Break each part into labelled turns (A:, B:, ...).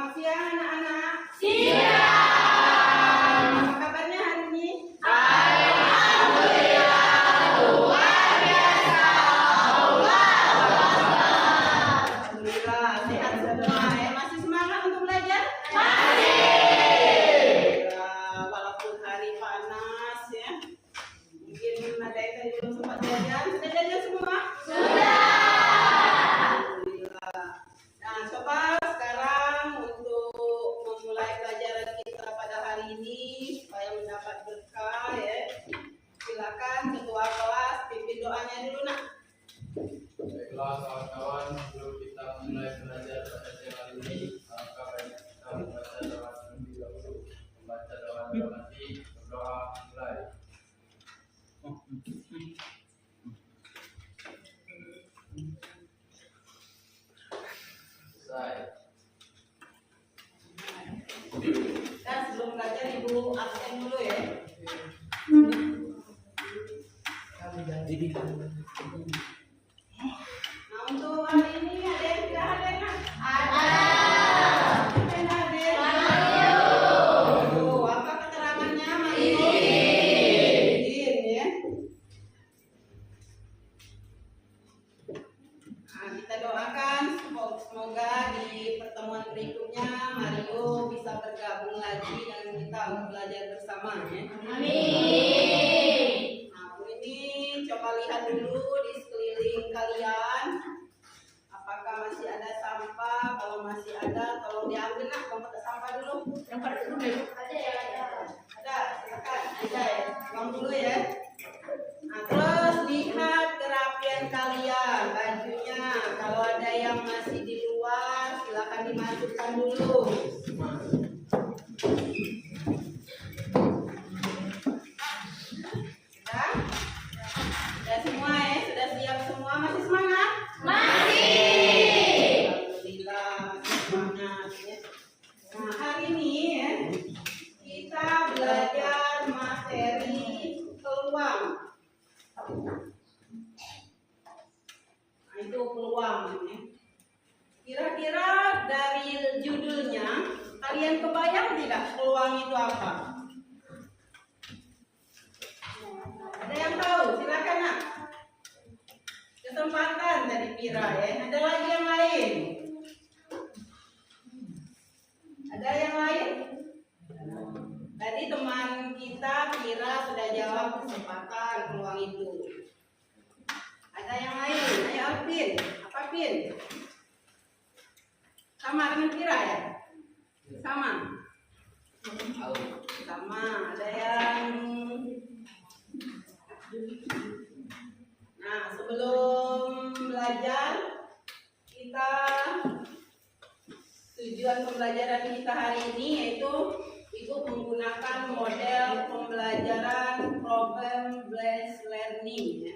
A: Selamat siang anak-anak.
B: Siang.
A: Apa kabarnya hari ini?
B: Alhamdulillah luar biasa.
A: Alhamdulillah sehat semua ya. Masih semangat untuk belajar?
B: Masih.
A: Walaupun hari panas ya. Mungkin ada yang tadi belum sempat jajan. Sudah jajan semua?
B: Sudah.
A: Alhamdulillah. Nah, coba sekarang untuk memulai pelajaran kita pada hari ini supaya mendapat berkah ya. Silakan ketua kelas pimpin doanya dulu nak.
C: Baiklah kawan-kawan, sebelum kita mulai belajar pada siang hari ini, maka baiknya kita membaca doa terlebih dahulu. Membaca doa nanti berdoa mulai. Selesai.
A: Dan sebelum belajar ibu absen dulu ya. Nah untuk hari ini ada yang tidak hadir nak? Ada. Siapa yang hadir? Oh, apa keterangannya Mario? Izin ya. Nah, kita doakan semoga di pertemuan berikutnya Mario bisa bergabung lagi dengan kita untuk belajar bersama ya.
B: Amin.
A: Nah, ini coba lihat dulu di sekeliling kalian. Apakah masih ada sampah? Kalau masih ada, tolong diambil nak tempat sampah dulu.
B: Ada ya, ada.
A: Ada, silakan. Ada ya. Buang dulu ya. Nah, terus lihat kerapian kalian, bajunya. Kalau ada yang masih di luar, silakan dimasukkan dulu. Sudah? Sudah semua ya? Sudah siap semua? Masih semangat?
B: Masih.
A: Alhamdulillah, masih semangat ya. Nah, hari ini ya, kita belajar materi peluang. Nah, itu peluang ya. Kira-kira dari judulnya, kalian kebayang tidak peluang itu apa? Ada yang tahu? Silakan nak. Kesempatan dari Pira ya. Ada lagi yang lain? Ada yang lain? Tadi teman kita Pira sudah jawab kesempatan peluang itu. Ada yang lain? Ayo Alvin. Apa Pin? Sama dengan Pira ya? Sama. Sama. Ada yang. Nah, sebelum belajar kita tujuan pembelajaran kita hari ini yaitu Ibu menggunakan model pembelajaran problem based learning ya,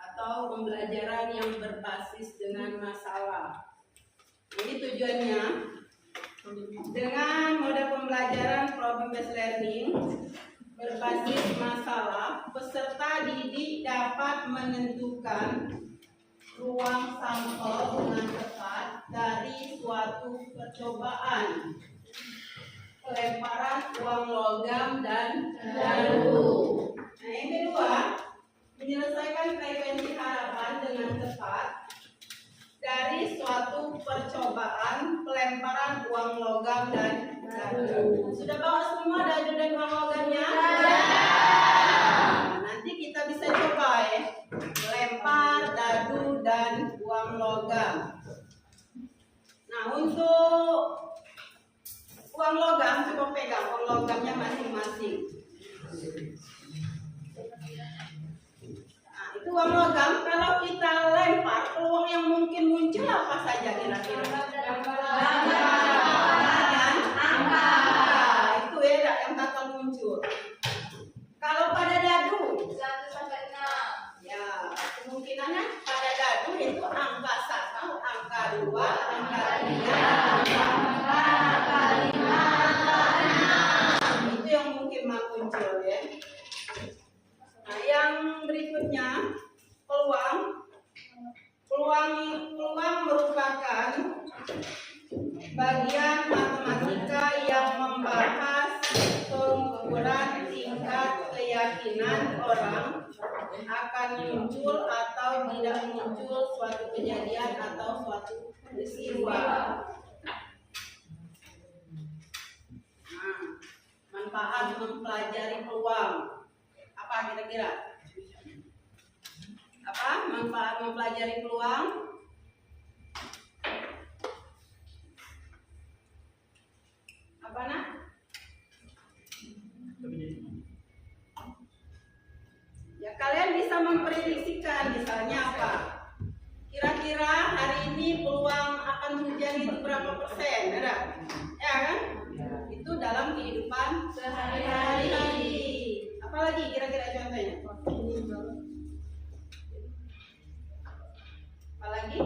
A: atau pembelajaran yang berbasis dengan masalah. Jadi tujuannya dengan model pembelajaran problem based learning berbasis masalah, peserta didik dapat menentukan ruang sampel dengan tepat dari suatu percobaan pelemparan uang logam dan dadu. Nah, yang kedua, menyelesaikan frekuensi harapan dengan tepat dari suatu percobaan pelemparan uang logam dan dadu. Sudah bawa semua dadu dan uang logamnya? Nah, nanti kita bisa coba ya, melempar dadu dan uang logam. Nah, untuk uang logam, coba pegang uang logamnya masing-masing. Nah, itu uang logam, kalau kita lempar, peluang yang mungkin muncul apa saja kira-kira? Dan angka. Itu ya yang bakal muncul. Kalau pada dadu,
B: 1 sampai 6.
A: ya kemungkinannya pada dadu itu angka 1, angka 2, angka 3, angka 5, angka 6. Itu yang mungkin muncul ya. Nah, yang berikutnya peluang merupakan bagian matematika yang membahas pengukuran tingkat keyakinan orang akan muncul atau tidak muncul suatu kejadian atau suatu peristiwa. Nah, manfaat mempelajari peluang. Apa kira-kira? Apa manfaat mempelajari peluang? Apa nak? Ya kalian bisa memprediksikan misalnya apa? Kira-kira hari ini peluang akan hujan itu berapa persen? Ada? Ya kan? Itu dalam kehidupan sehari-hari. Apalagi kira-kira contohnya? Apalagi?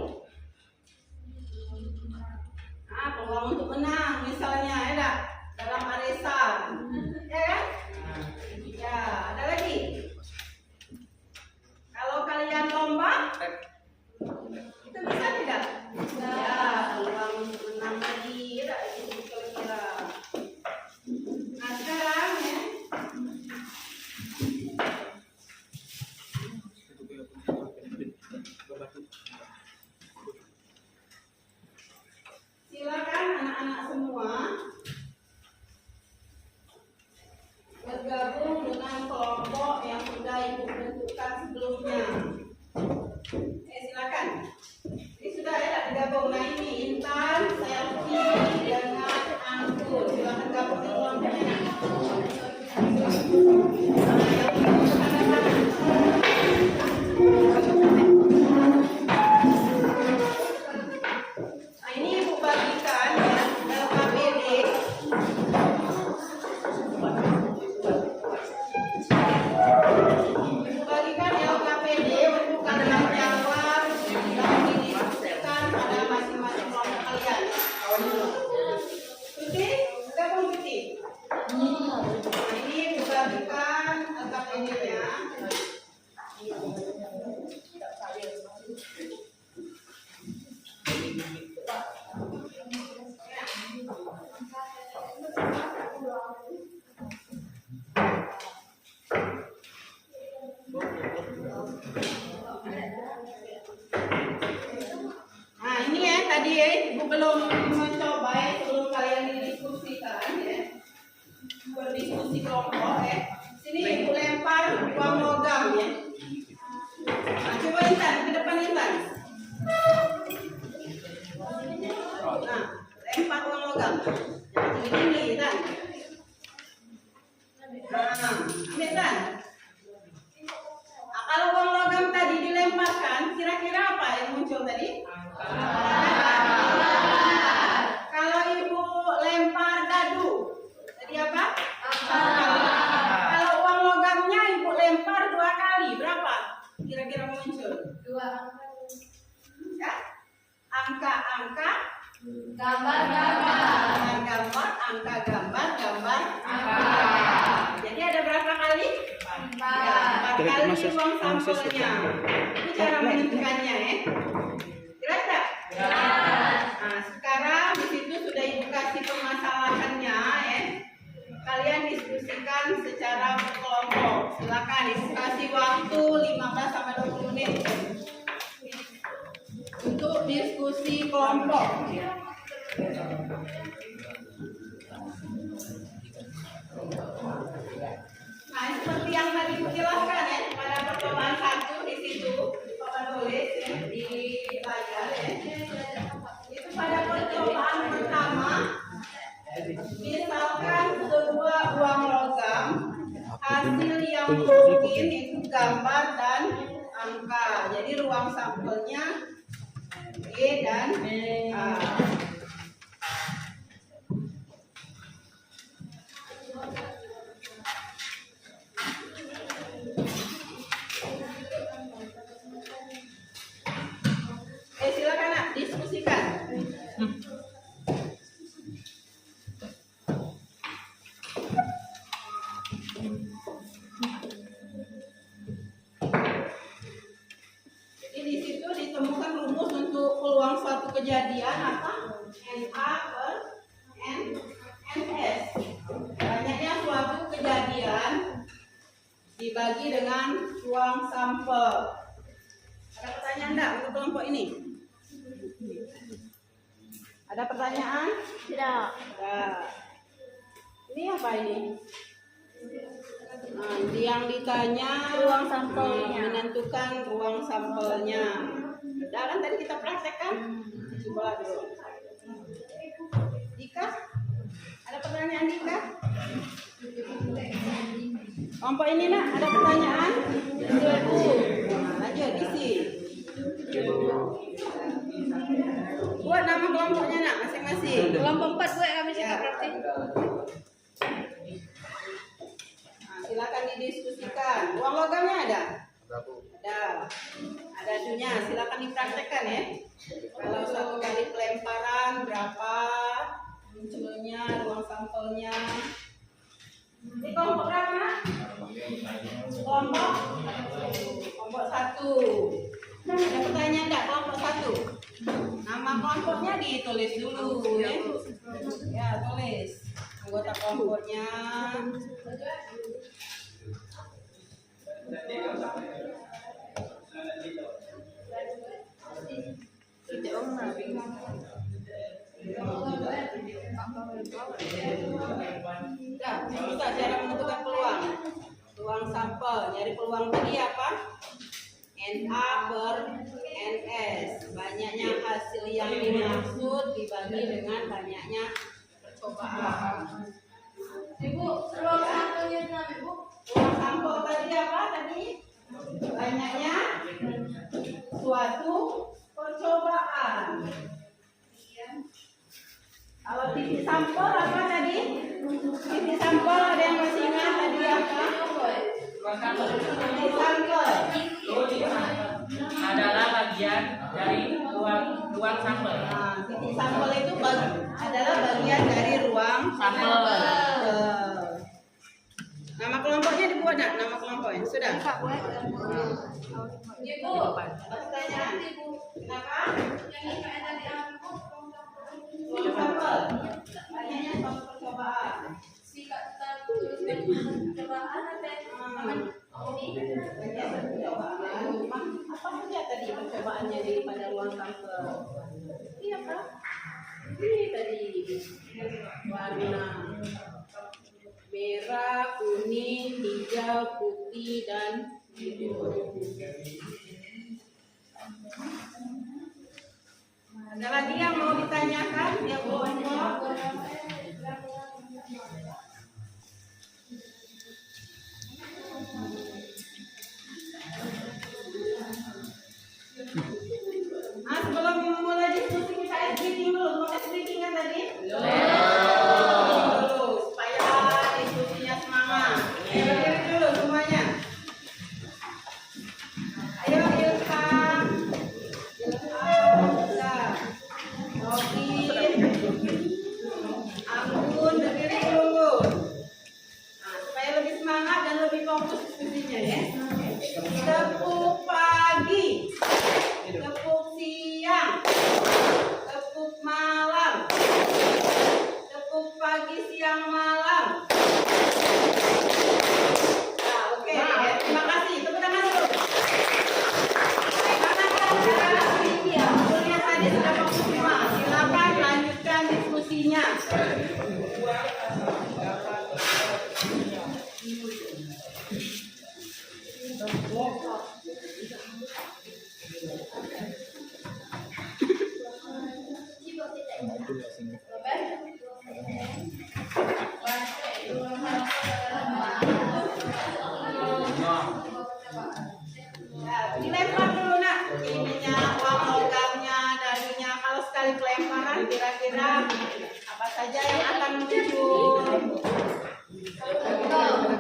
A: Nah, peluang untuk menang misalnya, ya dalam arisan, ya kan? Ya, ada lagi. Kalau kalian lomba, itu bisa tidak? Ya, peluang untuk menang lagi, ya, itu kira-kira. Nah sekarang ya. Silakan anak-anak semua bergabung dengan kelompok yang sudah ibu bentukkan sebelumnya. Silakan. Ini sudah ada digabung. Nah ini Intan, Selfie dengan Anggun. Silakan gabung di kelompoknya. Nah ini ibu bagikan ya LKPD. Ibu bagikan LKPD untuk kalian jawab dan didiskusikan pada masing-masing kelompok kalian. Tuti, gabung Tuti. Nah ini ibu bagikan LKPD-nya. Nah ini ya tadi ya ibu belum mencoba ya sebelum kalian didiskusikan ya berdiskusi kelompok ya. Sini ibu lempar uang logam ya. Nah coba Intan ke depan Intan. Nah lempar uang logam. Ini Intan. Nah ini Intan. Nah, kalau uang logam tadi dilemparkan, kira-kira apa yang muncul tadi? Kalau ibu lempar dadu, tadi apa? Kalau uang logamnya ibu lempar 2 kali, berapa? Kira-kira muncul? 2 ya? Angka-angka, gambar-gambar, angka-gambar, gambar-angka. Jadi ada berapa kali? 4 kali uang sampelnya. Itu cara menentukannya ya. Jelas tak? Nah sekarang di situ sudah ibu kasih permasalahannya ya. Kalian diskusikan secara berkelompok. Silakan ibu kasih waktu 15 sampai 20 menit untuk diskusi kelompok. Nah seperti yang tadi dijelaskan ya pada percobaan 1 di situ Bapak tulis ya, di layar ya. Itu pada percobaan pertama misalkan sebuah uang logam hasil yang mungkin itu gambar dan angka. Jadi ruang sampelnya E dan A. Silakan nak diskusikan. Jadi di situ ditemukan rumus untuk peluang suatu kejadian apa? dibagi dengan ruang sampel. Ada pertanyaan enggak untuk kelompok ini? Ada pertanyaan?
B: Tidak.
A: Enggak. Ini apa ini? Nah, yang ditanya
B: Ruang sampelnya.
A: menentukan ruang sampelnya. Udah kan tadi kita praktekkan? Coba dulu. Dika? Ada pertanyaan Dika? Kelompok ini nak, ada pertanyaan? Lanjut isi. Buat nama kelompoknya nak masing-masing.
B: Kelompok 4 Bu, kami
A: Ya.
B: suka praktik.
A: Nah, silakan didiskusikan. Ruang logamnya ada? Ada. Ada adunya. Silakan dipraktekkan ya. Kalau satu kali pelemparan berapa munculnya ruang sampelnya? Ini kelompok berapa nak? Kelompok 1. Ada pertanyaan enggak kelompok 1? Nama kelompoknya ditulis dulu ya. Ya, tulis anggota kelompoknya. Ya, bisa cara menentukan peluang. Peluang sampel, nyari peluang tadi apa? NA per NS. Banyaknya hasil yang dimaksud dibagi dengan banyaknya percobaan.
B: Ibu, ruang sampelnya enam, Ibu.
A: Ruang sampel tadi apa tadi? Banyaknya suatu percobaan. Kalau titik sampel apa tadi? Titik sampel ada yang masih ingat tadi apa? Titik sampel
D: adalah bagian dari ruang sampel.
A: Nah, titik sampel itu adalah bagian dari ruang
D: Sampel.
A: Nama kelompoknya dibuat nak? Nama kelompoknya sudah.
B: Ibu,
A: Pertanyaan. Kenapa?
B: yang ini ada di aku.
A: Ruang sampel. Banyaknya suatu percobaan.
B: Sikat tulis percobaan ada.
A: Banyak percobaan. Apa saja tadi percobaannya daripada ruang sampel? Ini apa? Ini tadi warna merah, kuning, hijau, putih, dan biru. Ada lagi yang mau ditanyakan? Yang kelompok? Sebelum mulai diskusi kita ice breaking dulu. Mau ice breaking kan tadi? Dulu, supaya diskusinya semangat. Berdiri dulu semuanya. Ayo Ilham, Robi, Anggun, berdiri dulu. Nah, supaya lebih semangat dan lebih fokus diskusinya ya. Tepuk pagi, tepuk siang, tepuk malam, tepuk pagi, siang, malam. Nah, oke, ya, terima kasih. Tepuk tangan dulu. Karena kuliah tadi sudah fokus semua. Silakan lanjutkan diskusinya. Dilempar dulu nak, ininya, uang logamnya, darunya. Kalau sekali pelemparan, kira-kira apa saja yang akan muncul? Silakan.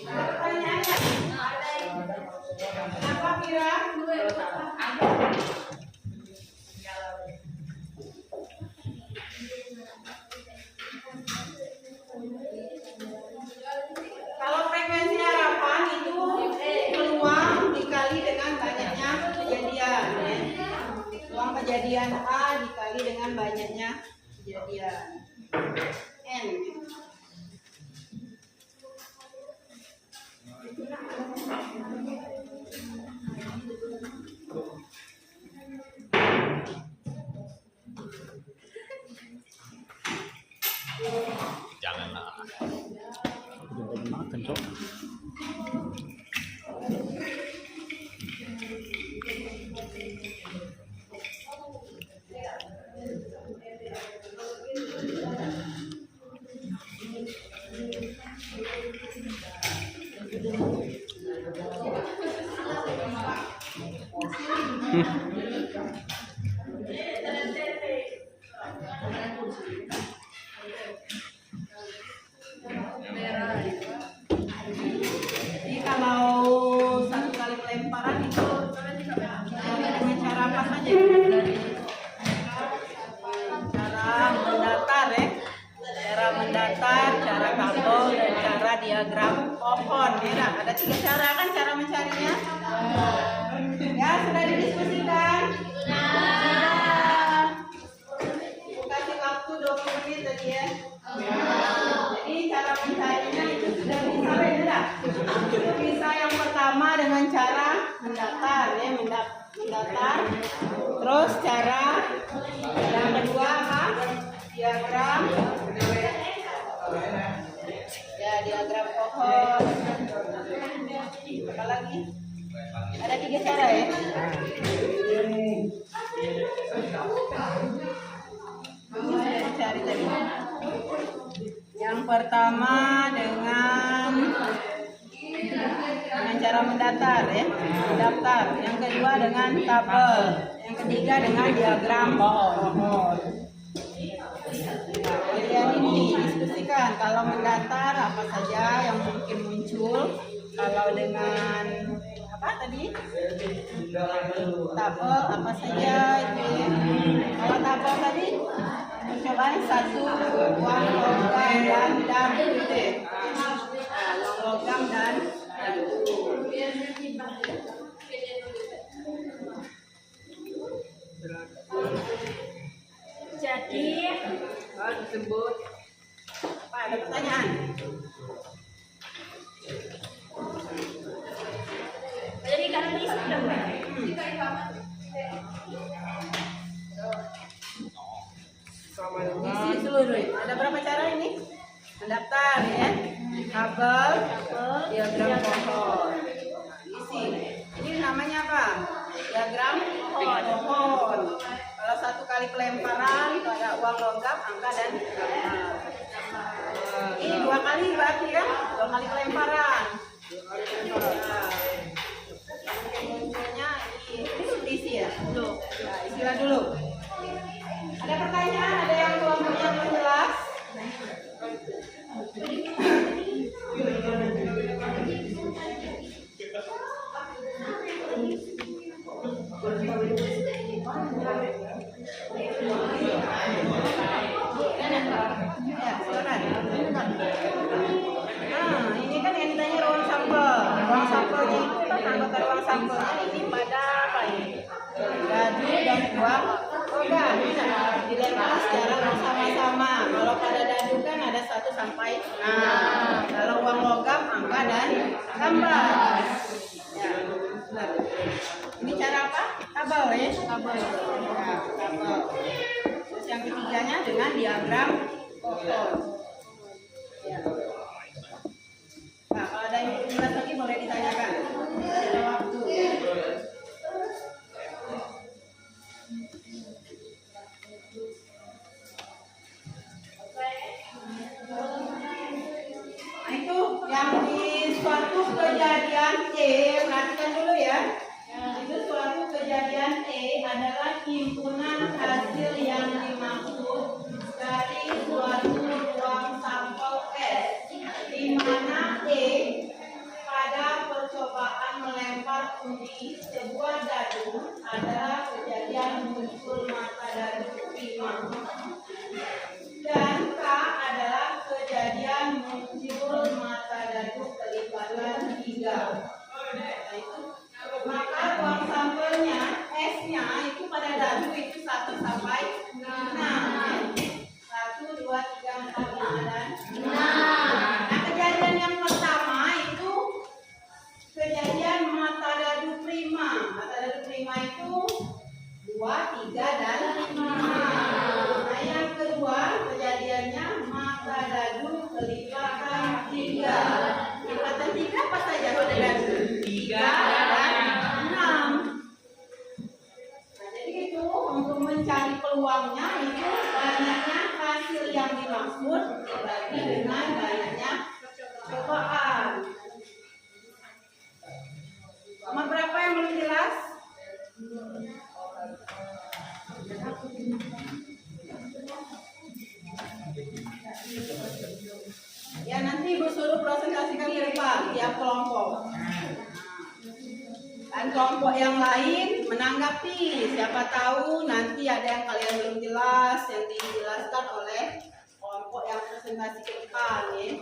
A: Pertanyaannya. Apa kira? Kalau frekuensi harapan itu keluar kejadian A dikali dengan banyaknya kejadian N.
E: Janganlah. Udah makan, Cok.
A: Jadi kalau satu kali pelemparan itu dengan cara apa saja? Cara mendatar ya, cara mendatar, cara kabel, dan cara diagram pohon. Ya, ada 3 cara kan cara mencarinya? Ya, sudah didiskusikan? Kasih waktu 20 menit tadi ya. Jadi cara mencarinya itu sudah bisa beda. Itu bisa yang pertama dengan cara mendatar ya, mendatar. Terus cara yang kedua apa? Diagram. Ya, diagram pohon. Apa lagi? Ada 3 cara ya. Saya cari tadi. Yang pertama dengan cara mendatar ya, mendaftar. Yang kedua dengan tabel. Yang ketiga dengan diagram pohon. Nah, pilihan ini didiskusikan. Kalau mendatar apa saja yang mungkin muncul. Kalau dengan apa tadi? Tabel apa saja itu ya. Kalau tabel tadi percobaan 1 uang logam dan dadu gitu ya. Nah, uang logam dan dadu.
B: Jadi
A: Disebut apa? Ada pertanyaan?
B: jadi karena ini sudah
A: Isi seluruh. Ada berapa cara ini? Mendaftar ya, tabel, diagram pohon. Isi. Ini namanya apa? Diagram pohon. Kalau 1 kali pelemparan itu ada uang logam, angka dan gambar. Ini 2 kali berarti ya, 2 kali pelemparan. Munculnya ini diisi ya. Nah, istilah dulu. Ada pertanyaan? Ada yang kelompoknya belum jelas? Ya, silakan. Nah, ini kan yang ditanya ruang sampel. Ruang sampelnya itu kan anggota ruang sampelnya ini pada apa ini? Dadu dan uang logam. Dilempar secara bersama-sama. Kalau pada dadu kan ada 1 sampai 6. Kalau uang logam angka dan gambar. Ya, benar. Ini cara apa? Tabel ya? Tabel. Ya, tabel. Terus yang ketiganya dengan diagram pohon. Ya. Nah, kalau ada yang belum jelas lagi boleh ditanyakan. Ada waktu. Nah, itu yang di suatu kejadian E, perhatikan dulu ya. Itu suatu kejadian E adalah himpunan hasil yang dimaksud dari suatu ruang sampel S, di mana E pada percobaan melempar uji sebuah dadu adalah kejadian muncul mata dadu 5, dan K adalah kejadian muncul mata dadu kelipatan 3. Nah, itu maka ruang sampelnya S-nya itu pada dadu itu dimaksud dibagi dengan banyak cobaan. Nomor berapa yang belum jelas? Ya, nanti Ibu suruh presentasikan ke depan tiap kelompok. Dan kelompok yang lain menanggapi. Siapa tahu nanti ada yang kalian belum jelas yang dijelaskan oleh kelompok yang presentasi ke depan ya.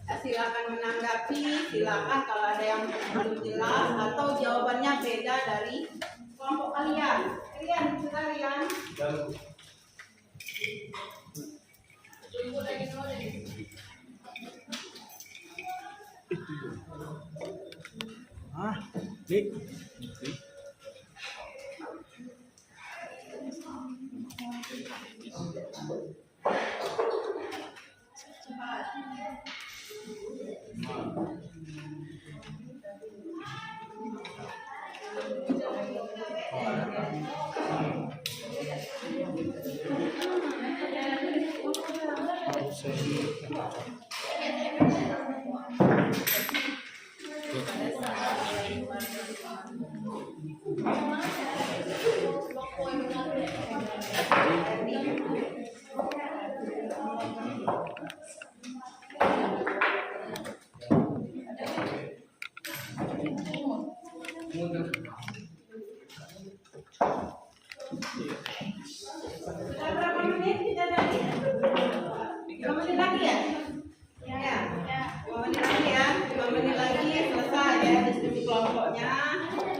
A: Ya, silakan menanggapi, silakan kalau ada yang belum jelas atau jawabannya beda dari kelompok kalian. Kalian.
E: Dik.
A: Sudah berapa menit kita tadi? 5 menit lagi ya? Ya. 5 menit lagi ya. 5 menit lagi selesai ya diskusi kelompoknya.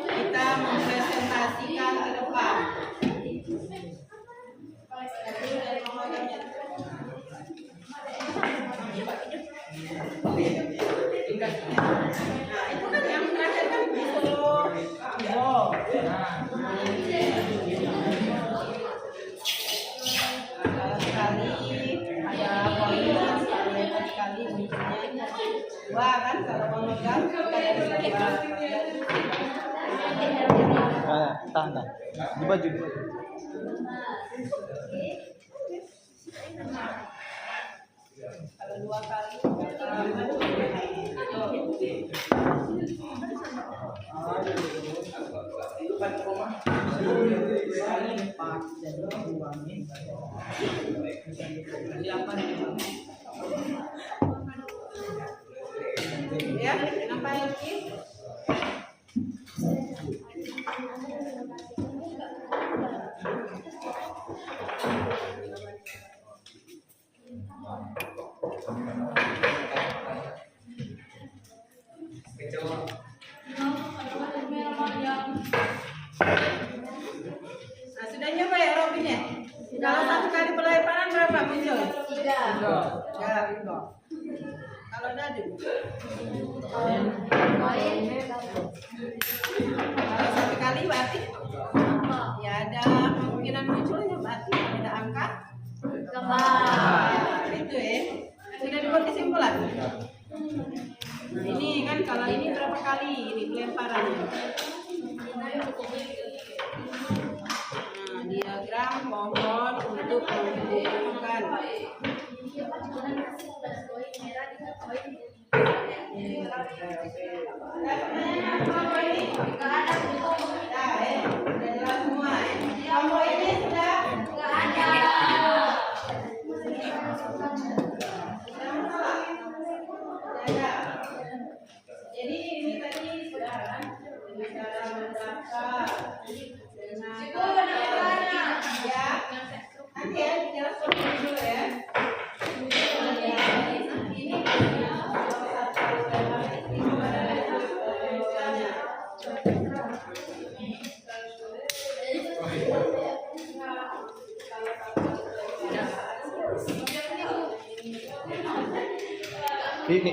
A: Kita mempresentasikan ke depan. Nah, itu kan yang terakhir kan disuruh sekali ada poin sekali bikinnya 2 kan kalau memegang kita
E: Tahan. Di baju.
A: kalau 2 kali ya, kenapa lagi? Nah, sudah nyoba ya Robin ya? Kalau 1 kali peleparan berapa muncul? 3. Kalau dadu? Kalau 1 kali berarti? Ya ada kemungkinan munculnya berarti ada angka? Itu ya. Sudah dibuat kesimpulan? Nah, ini kan kalau ini berapa kali ini pelemparannya? Nah, diagram mohon untuk menunjukkan. Sudah jelas semua. Kelompok ini sudah jadi ini tadi sudah kan dengan cara mendaftar dengan ya nanti ya dijelaskan dulu ya. Ini
E: Ini.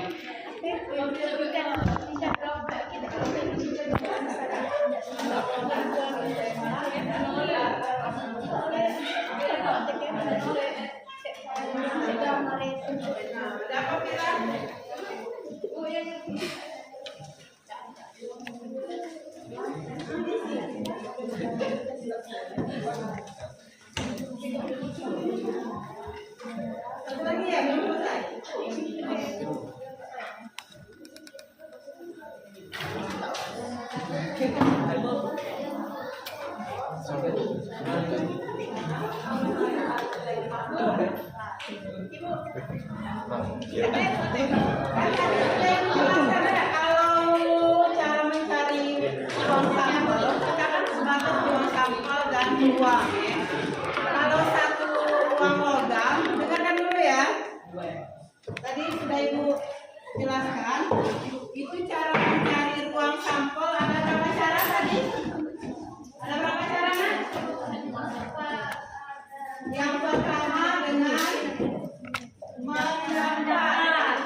A: Kalau cara mencari ruang sampel, kita kan sebatas ruang sampel dan ruang ya. Kalau satu ruang logam, dengarkan dulu ya. Tadi sudah Ibu jelaskan, itu cara mencari ruang sampel ada berapa cara tadi? Ada berapa cara, Nak? Yang pertama dengan mendaftar.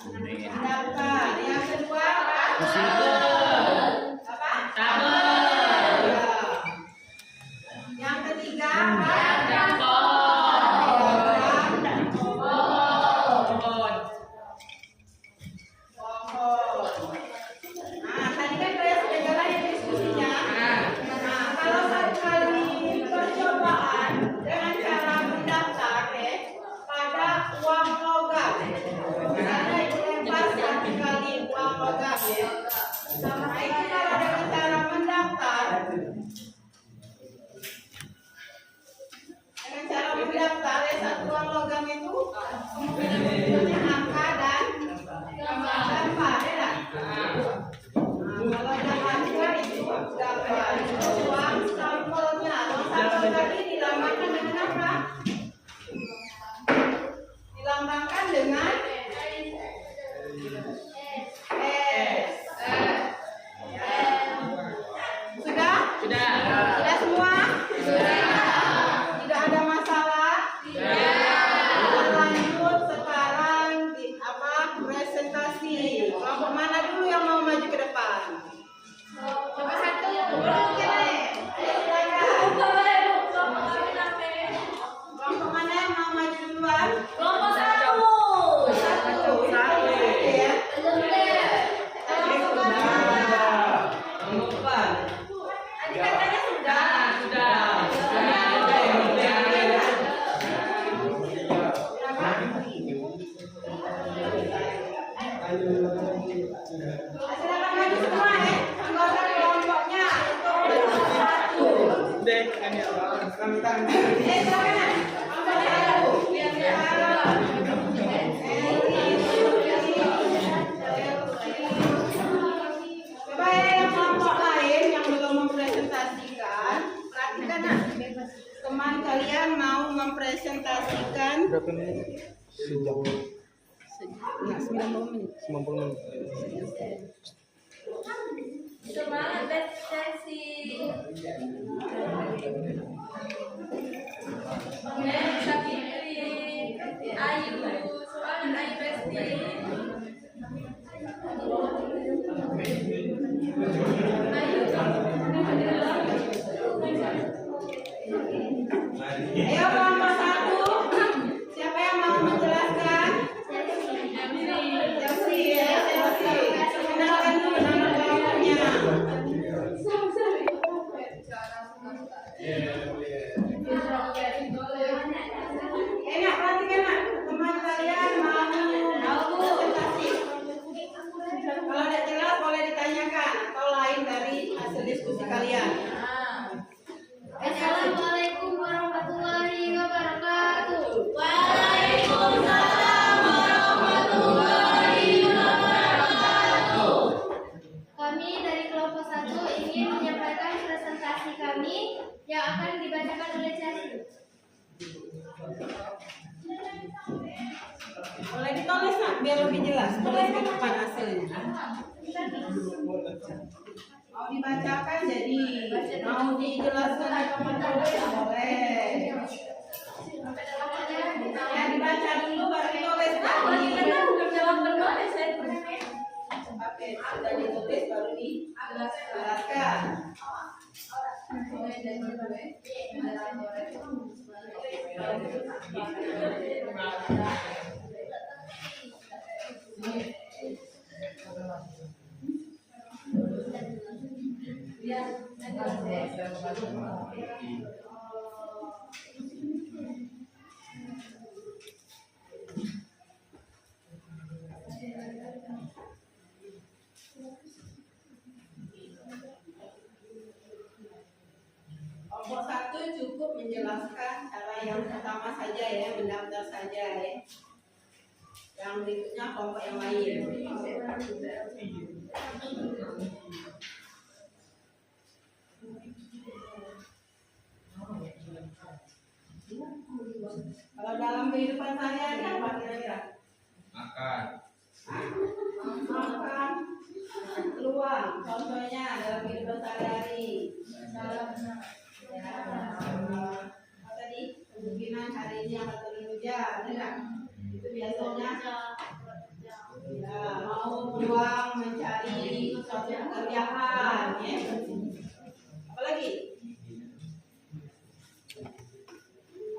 A: Mendaftar. Yang kedua apa? Ya. Yang ketiga nah, tadi kan saya sudah jalan diskusinya. Nah, kalau satu kali percobaan dengan cara mendaftar pada uang logam, misalnya Ibu lempar satu kali uang logam ya. Nah, itu kalau dengan cara mendaftar, satu uang logam itu kemungkinannya angka dan gambar ya. Kalau gambar itu dapat uang sampelnya. Uang sampel tadi dilambangkan dengan apa? Dilambangkan dengan S. Sudah? Sudah semua? Tidak ada masalah? Kita lanjut sekarang di presentasi. Kelompok mana dulu yang mau maju ke depan? Coba satu. Kelompok mana yang mau maju duluan?
B: Kelompok satu.
A: Ya. Tadi katanya sudah. Silakan maju semua ya. Anggota kelompoknya untuk kelompok satu. Silakan. Kelompok satu. Coba ya yang kelompok lain yang belum mempresentasikan, perhatikan nak. Teman kalian mau mempresentasikan
E: Berapa menit? Sejam.
A: Nah, 90 menit.
E: 90 menit.
B: Semangat sesi. Ayu, semangat Ayu Besti.
A: Ayo kelompok satu. Siapa yang mau menjelaskan? Chelsea ya, Chelsea. Kenalkan dulu nama kelompoknya. Enak, perhatikan nak. Teman kalian mau presentasi. Kalau tidak jelas boleh ditanyakan atau lain dari hasil diskusi kalian.
F: Assalamualaikum warahmatullahi wabarakatuh.
B: Waalaikumsalam warahmatullahi wabarakatuh.
F: Kami dari kelompok 1 ingin menyampaikan presentasi kami yang akan dibacakan oleh Chelsea.
A: Boleh ditulis nak biar lebih jelas. Tulis ke depan hasilnya. Mau dibacakan jadi, mau dijelaskan di papan tulis boleh. Ya dibaca dulu baru ditulis tadi. Oke, sudah ditulis baru dijelaskan. Kelompok 1 cukup menjelaskan cara yang pertama saja ya, mendaftar saja ya. Yang berikutnya kelompok yang lain. Kalau dalam kehidupan sehari-hari apa kira-kira?
C: Makan.
A: Makan, keluar. Contohnya dalam kehidupan sehari-hari. Apa tadi? Kemungkinan hari ini akan turun hujan, tidak? Itu biasanya ya, mau peluang mencari suatu pekerjaan, ya. Apalagi?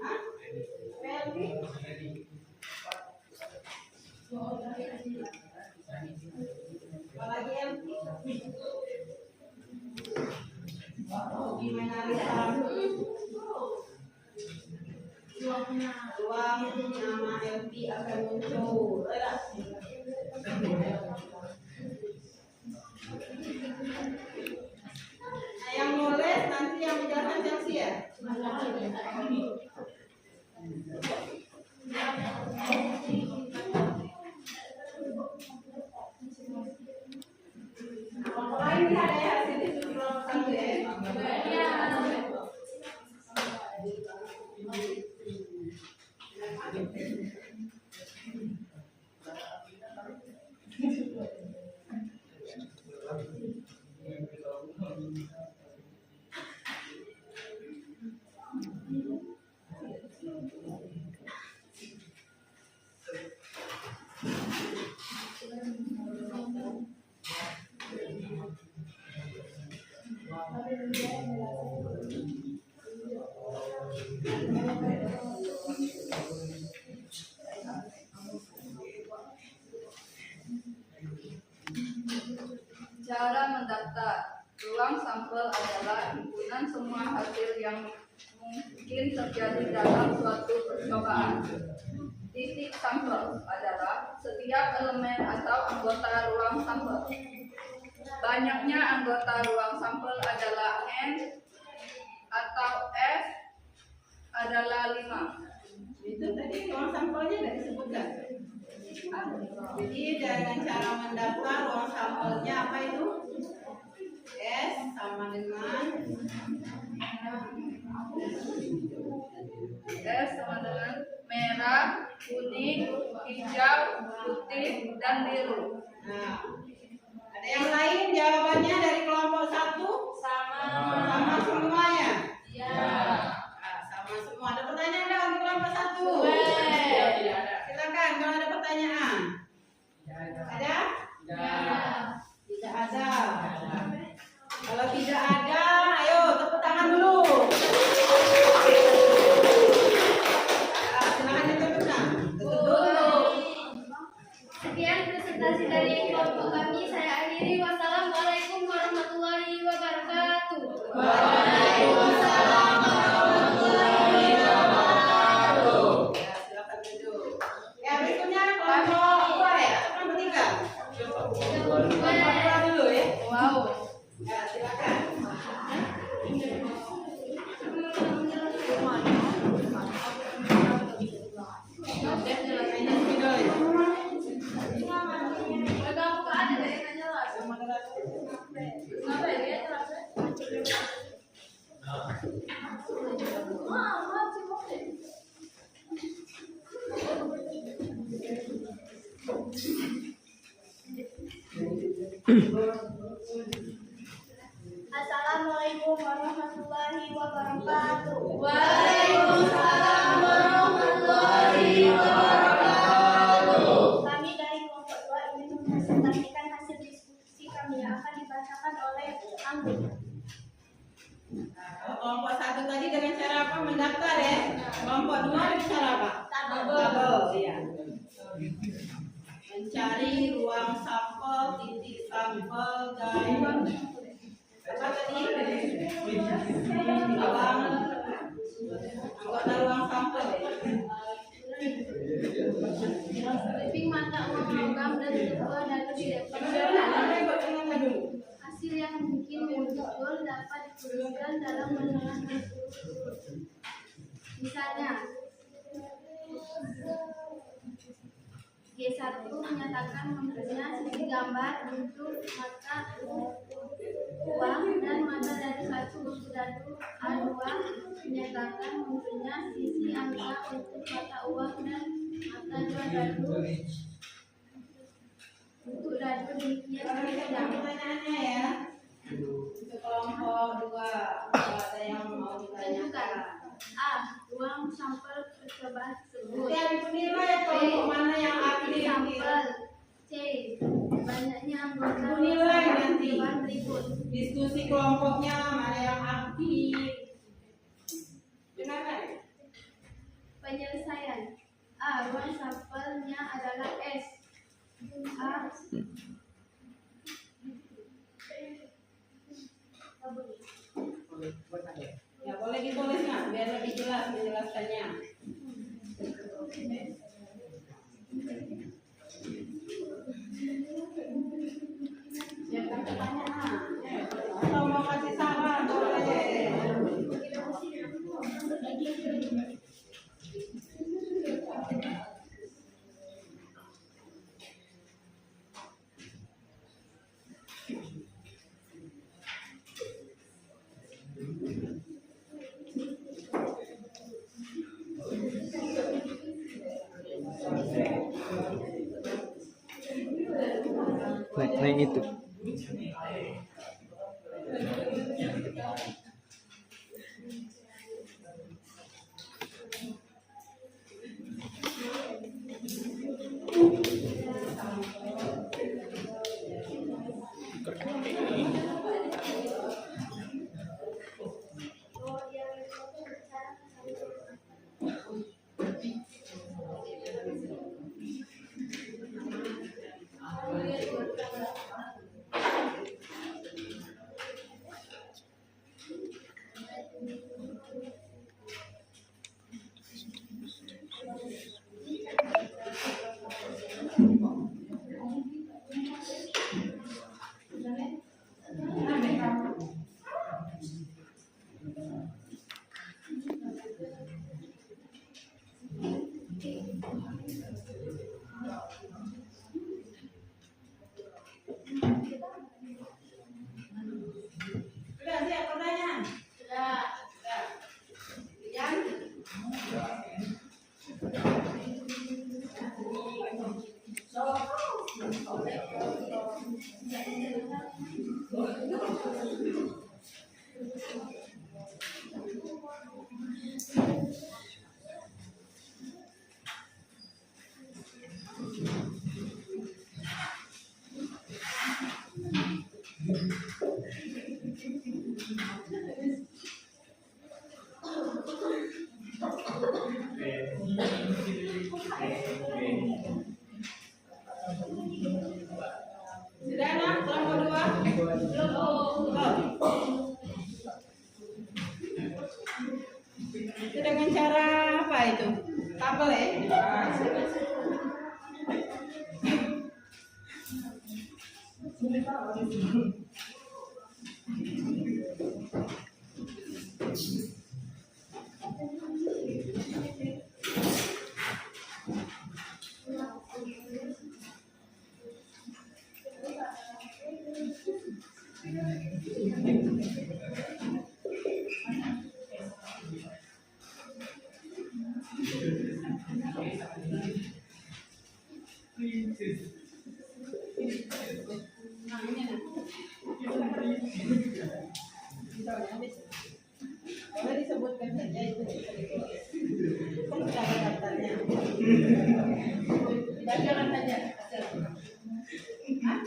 A: Hah? Apalagi yang hobi menari peluang nama LP akan muncul. Nah, yang nulis nanti yang menjelaskan siapa ya? Lain tidak ada ya hasil diskusi kelompok satu ya?
B: Cara mendaftar. Ruang sampel adalah himpunan semua hasil yang mungkin terjadi dalam suatu percobaan. Titik sampel adalah setiap elemen atau anggota ruang sampel. Banyaknya anggota ruang sampel adalah N atau S adalah 5.
A: Itu tadi ruang sampelnya tidak disebutkan. Jadi dengan cara mendaftar ruang sampelnya apa itu? S sama dengan
B: merah, kuning, hijau, putih, dan biru.
A: Nah, ada yang lain jawabannya dari kelompok satu? Sama semuanya?
B: Ya.
A: Nah, sama semua. Ada pertanyaan nggak untuk kelompok satu? Silakan kalau ada pertanyaan. Ada? Tidak ada. Kalau tidak ada, ayo tepuk tangan dulu. Nah, silakan ditutup nah. Tutup dulu.
F: Sekian presentasi dari kelompok kami. Saya akhiri. Wassalamualaikum warahmatullahi wabarakatuh.
A: Waalaikumsalam warahmatullahi wabarakatuh. Ya, silakan duduk. Ya, berikutnya kelompok 2 ya, atau kelompok 3? Kelompok 2 dulu ya.
B: Wow.
A: Ya, silakan.
F: Assalamualaikum warahmatullahi wabarakatuh.
B: Waalaikumsalam warahmatullahi wabarakatuh.
F: Kami dari kelompok 2 ingin mempresentasikan hasil diskusi kami yang akan dibacakan oleh Anggun.
A: Nah, kelompok 1 tadi dengan cara apa mendaftar ya? Kelompok 2 dengan cara apa? Tabel. Iya. Mencari ruang sampel, titik sampel, guys. Apa tadi? Abang. Anggota ruang sampel.
F: Briefing mata uang logam dan sebuah data tidak hasil yang mungkin muncul dapat dituliskan dalam masalah tersebut. Misalnya, G1 menyatakan mempunyai sisi gambar untuk mata uang dan mata dari satu untuk dadu. A2 menyatakan mempunyai sisi angka untuk mata uang dan mata dua dadu. Untuk dadu demikian seterusnya.
A: Pertanyaannya ya. Untuk kelompok 2 ada yang mau
F: Tunjukkan.
A: ditanyakan.
F: A. Uang sampel percobaan tersebut.
A: Dan penilai kelompok mana yang aktif.
F: Sampel. C. Banyaknya anggota
A: Menilai nanti.
F: percobaan berikut.
A: Diskusi kelompoknya mana yang aktif. Benar kan?
F: Penyelesaian. A. Ruang sampelnya adalah S. A.
A: Ya boleh ditulis nggak biar lebih jelas menjelaskannya. Siapkan pertanyaan. Atau mau kasih saran boleh.
E: Naik itu. Sudah siap pertanyaan? Sudah. Yang sudah nak kelompok 2? Belum. Itu dengan cara apa itu? Tabel ya? Nah, ini nah. Boleh disebutkan saja itu bisa ditulis. Kan sudah ada daftarnya. Bacakan saja. Hah?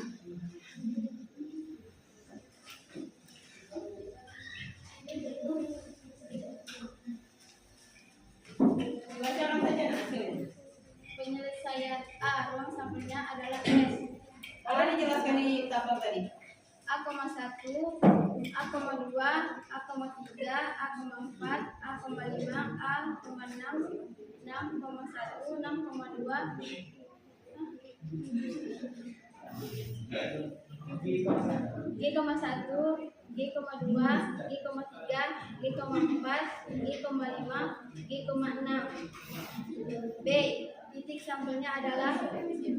E: Bacakan saja hasilnya.
F: Penyelesaian. A. Ruang sampelnya adalah S.
A: Kalau dijelaskan di tabel tadi.
F: A,1, A,2, A,3, A,4, A,5, A,6, 6,1, 6,2, G,1, G,2, G,3, G,4, G,5, G,6. B. Titik 1 sampelnya adalah A,1,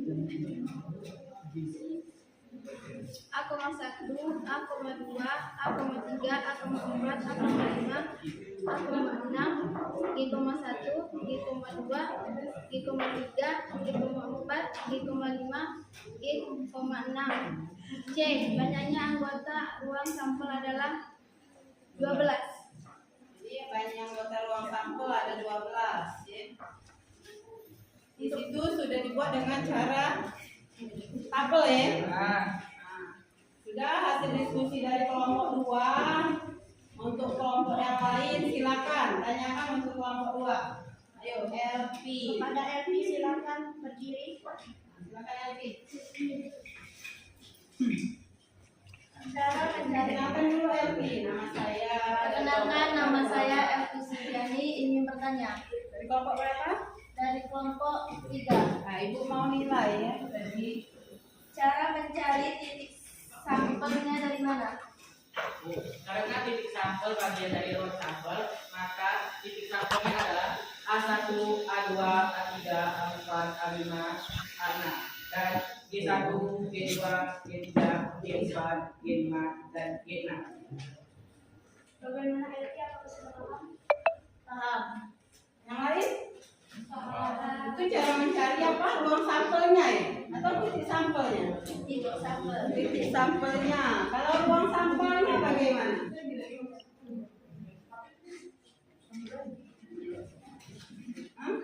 F: A,2, A,3, A,4, A,5, A,6, G,1, G,2, G,3, G,4, G,5, G,6. C. Banyaknya anggota ruang sampel adalah 12.
A: Jadi banyak anggota ruang sampel ada 12 ya. Di situ sudah dibuat dengan cara tabel ya. Nah, sudah hasil diskusi dari kelompok 2. Untuk kelompok yang lain silakan tanyakan untuk kelompok 2. Ayo LP.
F: Kepada LP silakan berdiri.
A: Silakan LP.
F: Cara mencari.
A: Silakan dulu LP. Nama saya.
F: Perkenalkan, nama saya Elvi Suryani, ingin bertanya.
A: Dari kelompok berapa?
F: Dari kelompok 3.
A: Nah, Ibu mau nilai ya. Jadi
F: Cara mencari titik sampelnya dari mana?
D: Karena titik sampel bagian dari ruang sampel, maka titik sampelnya adalah A1, A2, A3, A4, A5, A6 dan G1, G2, G3, G4, G5 dan G6.
F: Bagaimana LP? Apakah sudah paham?
A: paham. Yang lain? Itu cara mencari apa? Ruang sampelnya ya? Atau titik sampelnya?
F: Titik sampel.
A: Titik sampelnya. Kalau ruang sampelnya bagaimana? Hah?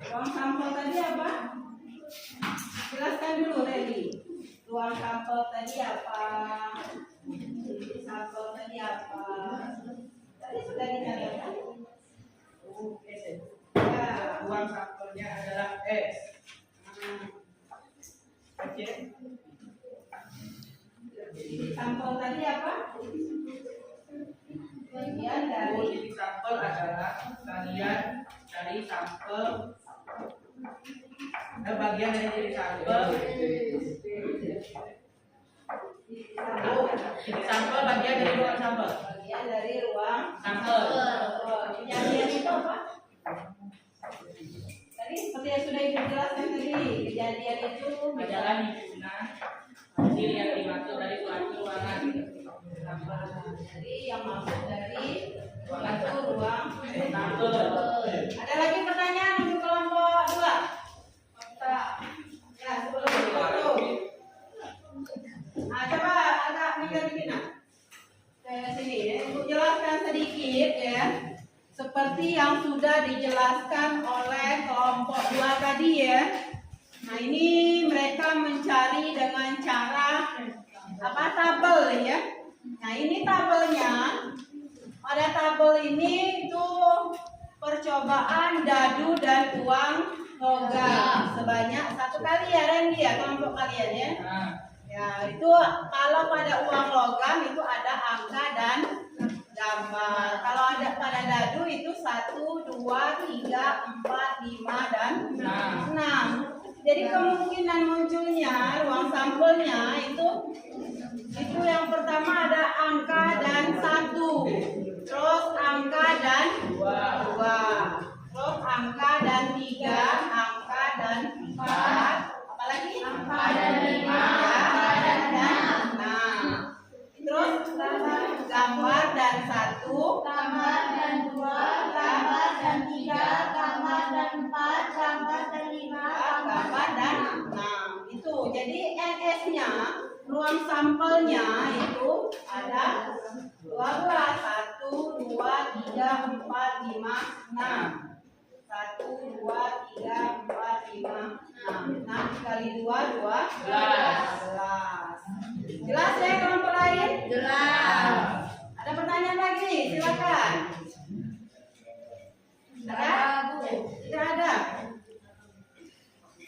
A: Ruang sampel tadi apa? Jelaskan dulu Redi. Ruang sampel tadi apa? Titik sampel tadi apa? Tadi sudah dinyatakan. Ya,
D: Ruang sampelnya adalah S. Oke.
A: titik sampel tadi apa? Bagian dari
D: Titik sampel adalah bagian dari sampel. Bagian dari titik sampel. Titik sampel bagian dari ruang sampel.
A: bagian dari ruang
D: Sampel.
A: kejadian itu apa? Tadi seperti yang sudah Ibu jelaskan tadi, kejadian itu
D: Adalah himpunan hasil yang dimaksud dari suatu ruangan.
A: Jadi yang masuk dari suatu ruang
D: Sampel.
A: Ada lagi pertanyaan untuk kelompok 2? Ya, sebelum ditutup. Nah, coba agak minggir dikit nah. Ke sini ya, untuk jelaskan sedikit ya. Seperti yang sudah dijelaskan oleh kelompok 2 tadi ya. Nah, ini mereka mencari dengan cara apa? Tabel ya. Nah, ini tabelnya. Pada tabel ini itu percobaan dadu dan uang logam sebanyak 1 kali ya Randy ya, kelompok kalian ya. Ya, itu kalau pada uang logam itu ada angka dan gambar. Kalau ada pada dadu itu 1, 2, 3, 4, 5 dan 6. Jadi kemungkinan munculnya ruang sampelnya itu yang pertama ada angka dan 1, terus angka dan 2, terus angka dan 3, angka dan 4, apalagi angka dan 5, angka dan 6, terus gambar dan 1,
F: Gambar dan 2, gambar dan 3, gambar dan 4, gambar dan 5,
A: gambar dan 6. Itu jadi NS-nya ruang sampelnya itu ada 12, 1, 2, 3, 4, 5, 6. 1, 2, 3, 4, 5, 6. Nah, kali 2, 12. Jelas ya kelompok lain?
B: Jelas.
A: Ada pertanyaan lagi? Silakan. Ada? Tidak ada.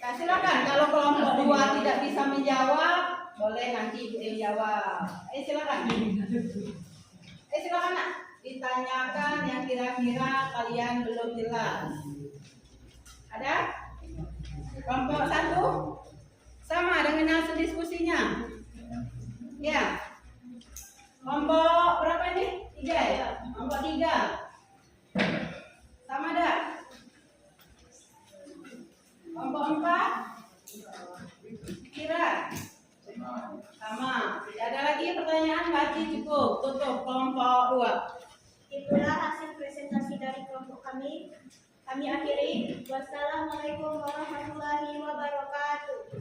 A: Nah, silakan kalau kelompok 2 tidak bisa menjawab, boleh nanti Ibu yang jawab. Silakan. Silakan nak. Ditanyakan yang kira-kira kalian belum jelas. Ada? Kelompok 1 sama dengan hasil diskusinya. Ya. Kelompok berapa ini? 3 ya? Kelompok 3. Sama dah?
F: Kami akhiri. Wassalamualaikum warahmatullahi wabarakatuh.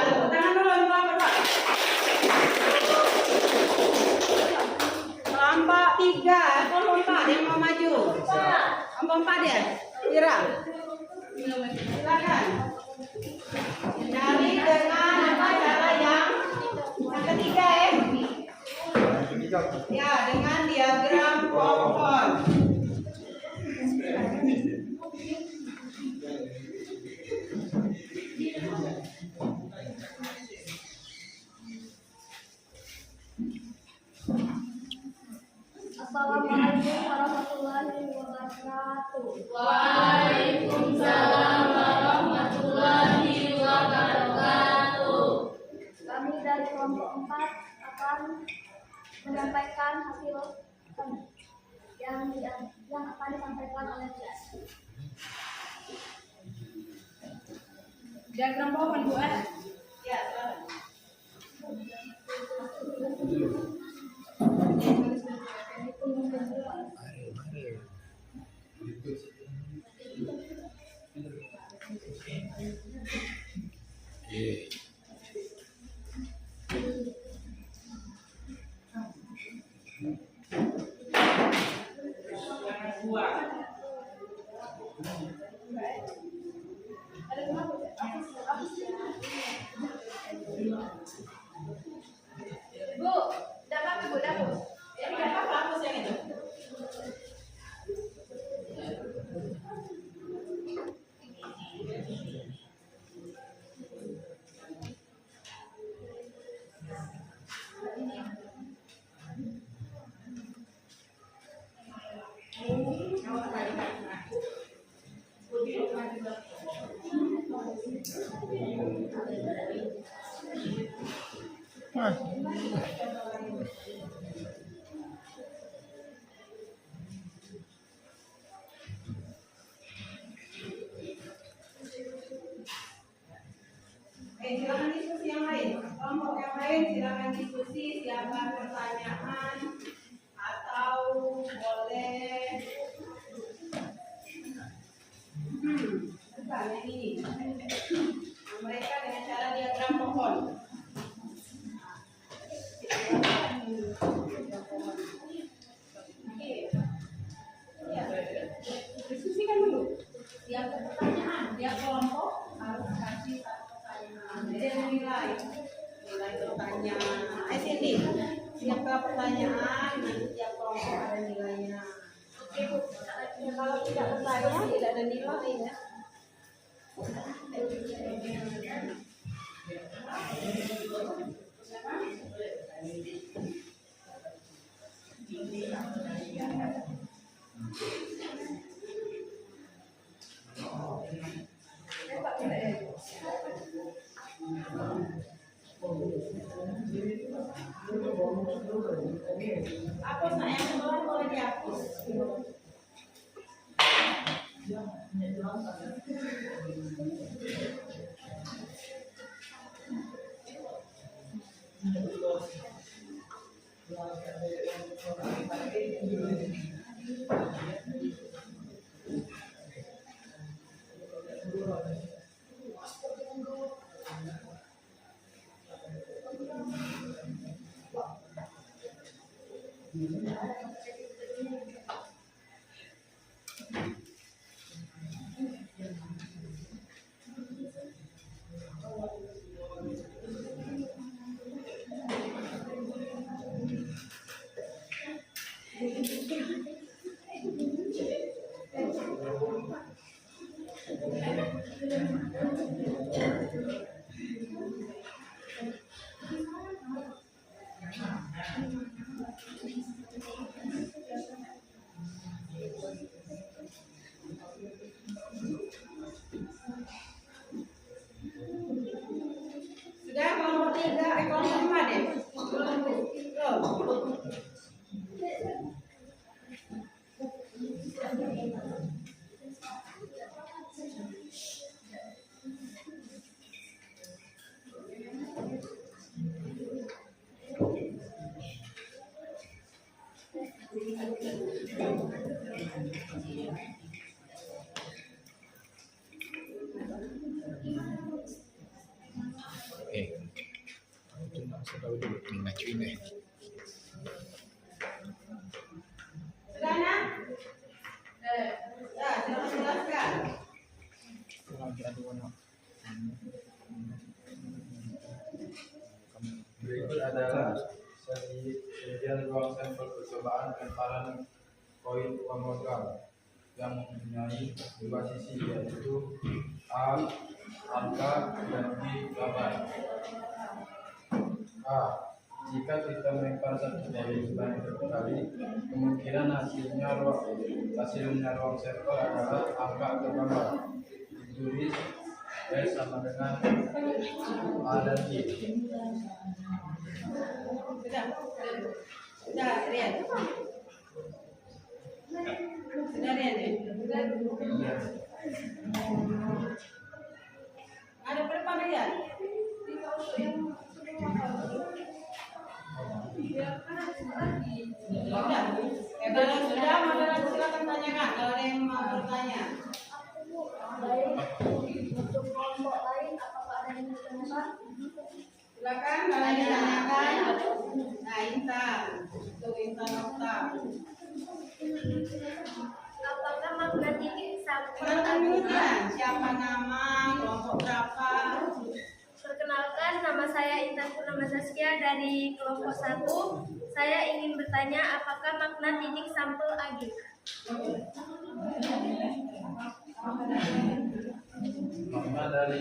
A: Tepuk tangan dulu yang kelompok, Pak. Kelompok 3, kelompok yang mau maju. Kelompok 4 ya? Ira. Silakan. Cari dengan cara yang ketiga ya. Ya, dengan diagram pohon.
F: Assalamualaikum warahmatullahi wabarakatuh.
B: Waalaikumsalam warahmatullahi wabarakatuh.
F: Kami dari kelompok 4 akan menyampaikan hasil yang akan disampaikan oleh kelas.
B: Diagram pohon Bu.
A: Ya, silakan.
D: Yang kedua.
B: Bu, dapat Bu, dapat.
A: Ini nggak apa-apa, hapus yang itu. Silakan diskusi yang lain. Kelompok yang lain silakan diskusi, silakan pertanyaan atau boleh bukan yang ini. Mereka dengan cara diagram pohon. Ya. Diskusikan dulu. Yang pertanyaan, dia kelompok harus kasih pertanyaan. Jadi ada nilai pertanyaan. Sini, siapa pertanyaan, nanti tiap kelompok ada nilainya. Oke Bu, kalau tidak bertanya tidak ada nilai ya. Hapus, nah yang kedua boleh dihapus. Sudah kelompok 3, kelompok 4 ya? Belum. Sudah nak? Ya, silakan jelaskan.
C: Berikut adalah sebagian ruang sampel percobaan lemparan koin uang logam yang mempunyai dua sisi, yaitu A, angka, dan B, gambar. A. Jika kita melempar satu koin sebanyak 1 kali, kemungkinan hasilnya ruang sampel adalah angka atau gambar. Ditulis S sama dengan A dan B.
A: Sudah, Rian. Sudah, Rian. Ada berapa Rian? Sudah. Kalau sudah, maka silakan tanyakan. Kalau ada yang mau bertanya.
F: Untuk kelompok lain apakah ada yang ditanyakan?
A: Silakan kalau yang ditanyakan. Nah, Intan. Itu Intan Okta.
F: Apakah makna titik sampel
A: Perkenalkan duluan. Siapa nama, kelompok berapa?
F: Perkenalkan, nama saya Intan Purnama Zaskia dari kelompok 1. Saya ingin bertanya apakah makna titik sampel AG?
C: Makna dari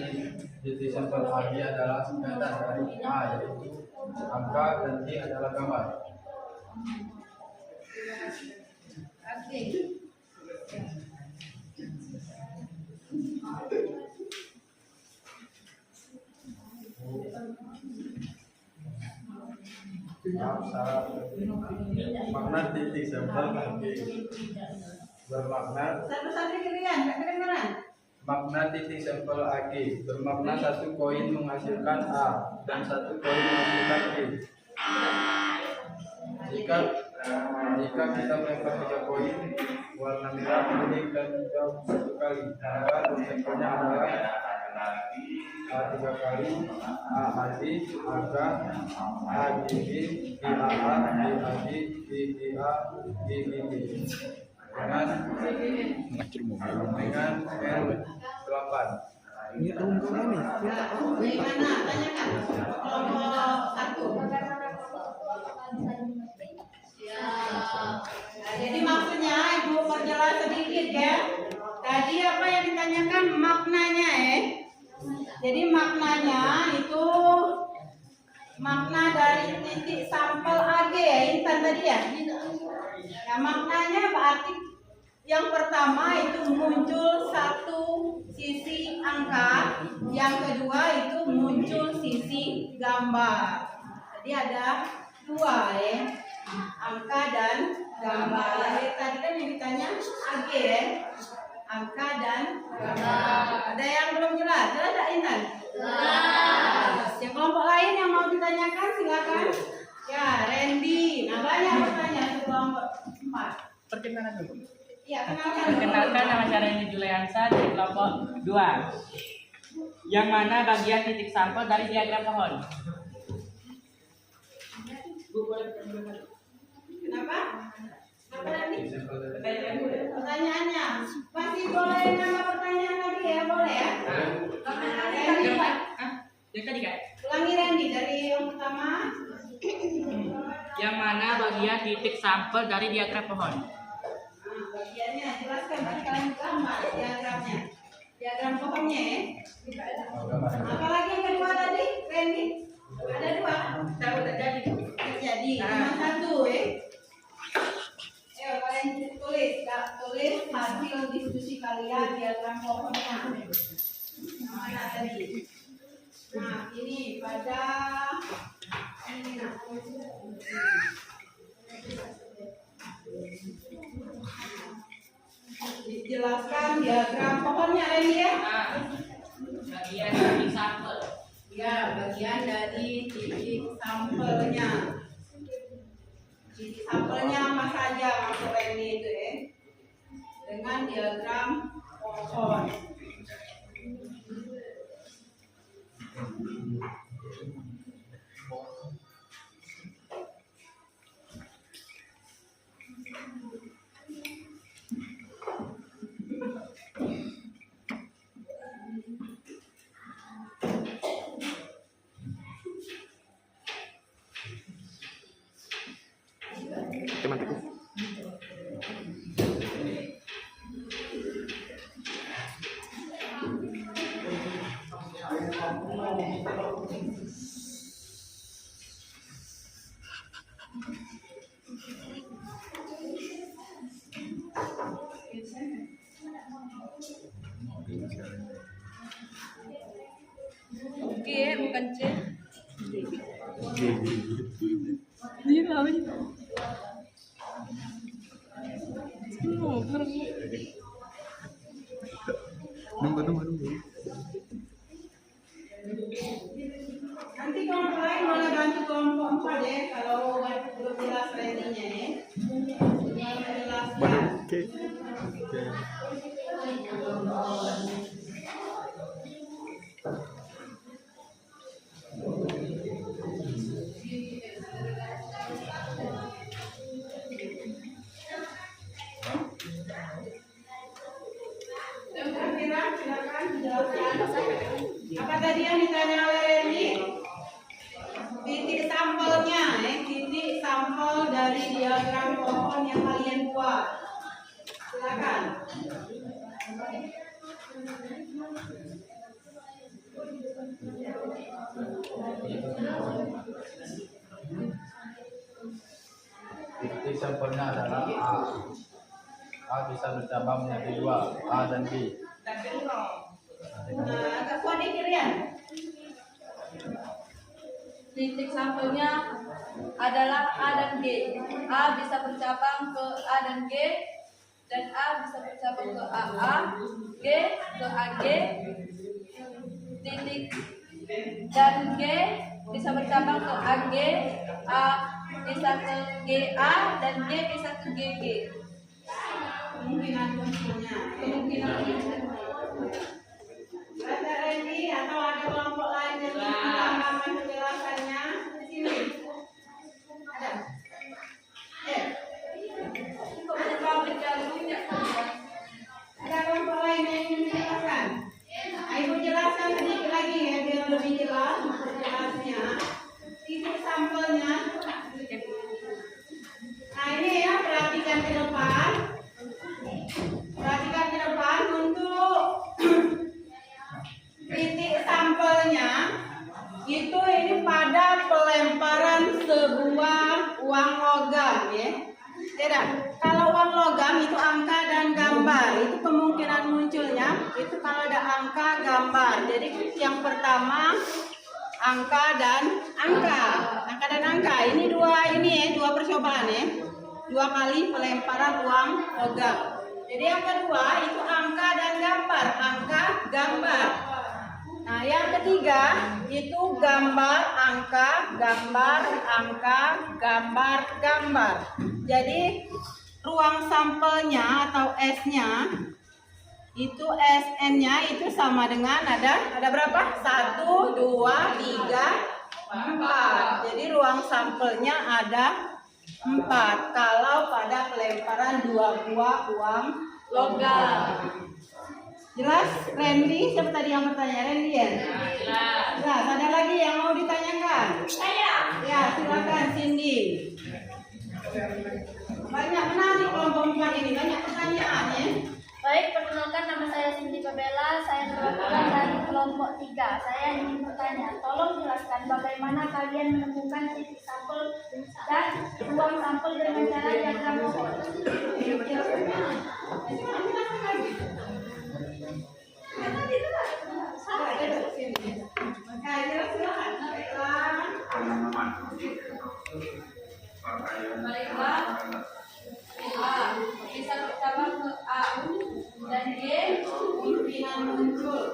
C: titik sampel AG adalah singkatan dari A, yaitu angka, dan G adalah gambar.
A: Oke.
C: Makna titik sampel AG bermakna
A: Satu-satu kalian, tak kedengaran.
C: makna titik sampel AG bermakna satu koin menghasilkan A dan satu koin menghasilkan B. Jika kita melempar 3 koin warna merah, kuning, dan hijau 1 kali, maka konsekuensinya adalah A 3 kali, A AD, AK, A GB, B AA, B AD, B BA, B BB. Dengan L8.
A: Bagaimana? Tanyakan. Kelompok 1. Nah, jadi maksudnya Ibu perjelas sedikit ya. Tadi apa yang ditanyakan maknanya Jadi maknanya itu makna dari titik sampel AG ya, Intan tadi ya. Nah, maknanya berarti yang pertama itu muncul satu sisi angka, yang kedua itu muncul sisi gambar. Jadi ada 2 angka dan gambar. Tadi kan yang ditanya AG angka dan gambar. Ada yang belum jelas? Jelas tak Intan? Jelas. Yang kelompok lain yang mau ditanyakan silakan. Ya, Randy. Nah, banyak bertanya di kelompok 4.
D: Perkenalan dulu.
A: Iya, kenalkan.
D: Perkenalkan, nama saya Randy Juliansa dari kelompok 2. Yang mana bagian titik sampel dari diagram pohon? Bu, boleh perkenalkan.
A: Kenapa? Apa Randy? Pertanyaannya masih boleh nama pertanyaan lagi ya, boleh ya? Randy,
D: Yang tadi kan?
A: ulangi Randy dari yang pertama.
D: Yang mana bagian titik sampel dari diagram pohon?
A: Nah, bagiannya jelaskan tadi kalian gambar diagramnya. Diagram pohonnya Apalagi yang kedua tadi, Randy? Ada 2.
D: Tahu tak jadi?
A: Jadi cuma 1 Ayo kalian tulis hasil diskusi kalian diagram pohonnya. Mana tadi? Nah, ini pada ini nah. Dijelaskan diagram pohonnya Randy ya?
D: Bagian titik sampel.
A: Ya, bagian dari titik sampelnya. Titik Sampelnya apa saja masuk ini itu ya? Dengan diagram pohon.
B: Oke, bukan C.
A: Nanti kelompok lain boleh bantu kelompok 4 ya, kalau belum jelas readinya ya. Menjelaskan. Silakan dijelaskan. Apa tadi yang ditanya oleh Reni? Titik sampelnya, titik sampel dari diagram pohon yang kalian buat. Silakan.
C: Titik sampelnya adalah A. A bisa bercabang menjadi 2, A dan B.
A: Nah, agak kuat dikit ya.
B: Titik sampelnya adalah A dan G. A bisa bercabang ke A dan G, dan A bisa bercabang ke AA, G ke AG, titik dan G bisa bercabang ke AG, A bisa ke GA, dan G bisa ke GG.
A: Kemungkinan munculnya. Ada Reni atau ada kelompok lain yang ingin menambahkan penjelasannya di sini? Ada? Ada kelompok lain yang ingin menjelaskan? Ibu jelaskan sedikit lagi ya biar lebih jelas jelasnya. Titik sampelnya. Nah ini ya, perhatikan ke depan. Perhatikan ke depan untuk titik sampelnya itu ini pada pelemparan sebuah uang logam ya. Tidak. Kalau uang logam itu angka dan gambar. Itu kemungkinan munculnya itu kalau ada angka gambar. Jadi yang pertama angka dan angka. Angka dan angka. Ini dua percobaan ya. 2 kali pelemparan uang logam. Jadi yang kedua itu angka dan gambar. Angka, gambar. Nah, yang ketiga itu gambar, angka, gambar, angka, gambar, gambar. Jadi ruang sampelnya atau S-nya itu SN-nya itu sama dengan ada berapa? 1, 2, 3, 4. Jadi ruang sampelnya ada 4 kalau pada pelemparan 2 buah uang logam. Jelas, Randy? Siapa tadi yang bertanya? Randy ya? Jelas. Ada lagi yang mau ditanyakan? Saya. Ya, silakan Cindy. Banyak menarik kelompok 4 ini, banyak pertanyaan ya.
F: Baik, perkenalkan nama saya Cindy Pabela, saya perwakilan dari kelompok 3. Saya ingin bertanya, tolong jelaskan bagaimana kalian menemukan titik sampel dan ruang sampel dengan cara diagram pohon.
B: Baiklah, A bisa bercabang ke A dan G
A: Kemungkinan muncul.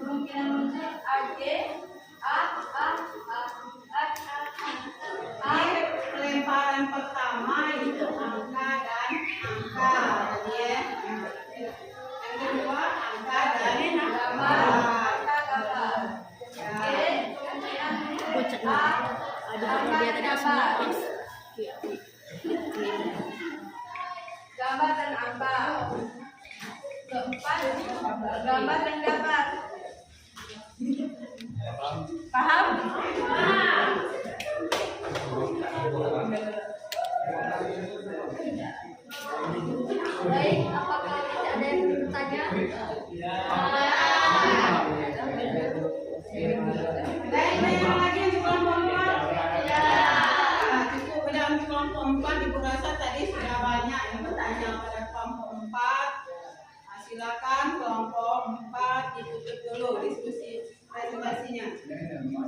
B: kemungkinan muncul AG, A.
A: Ini pelemparan pertama angka tadi ya. Yang kedua angka dan gambar.
B: Angka gambar. Oke, kemudian angka dan gambar. Gambar dan angka. Keempat, gambar dan gambar. Paham?
F: Baik, apakah tidak ada yang bertanya?
A: Baik, yang lagi yang kelompok 4? Nah, cukup dalam kelompok 4 Ibu rasa tadi sudah banyak yang bertanya pada kelompok 4. Nah, silakan kelompok 4 ditutup dulu diskusi presentasinya.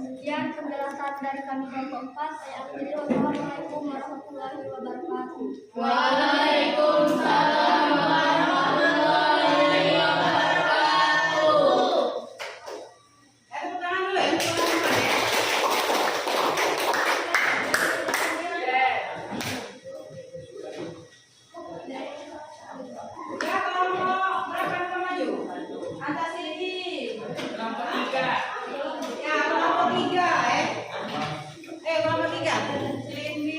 F: Sekian penjelasan dari kami kelompok 4. Saya akhiri. Wassalamualaikum warahmatullahi wabarakatuh.
B: Waalaikumsalam warahmatullahi wabarakatuh.
A: Tepuk tangan dulu ya untuk kelompok 4 ya. Ya, kelompok berapa yang maju? Atas sini.
D: Kelompok 3.
A: Ya, kelompok 3 kelompok 3. Cindy,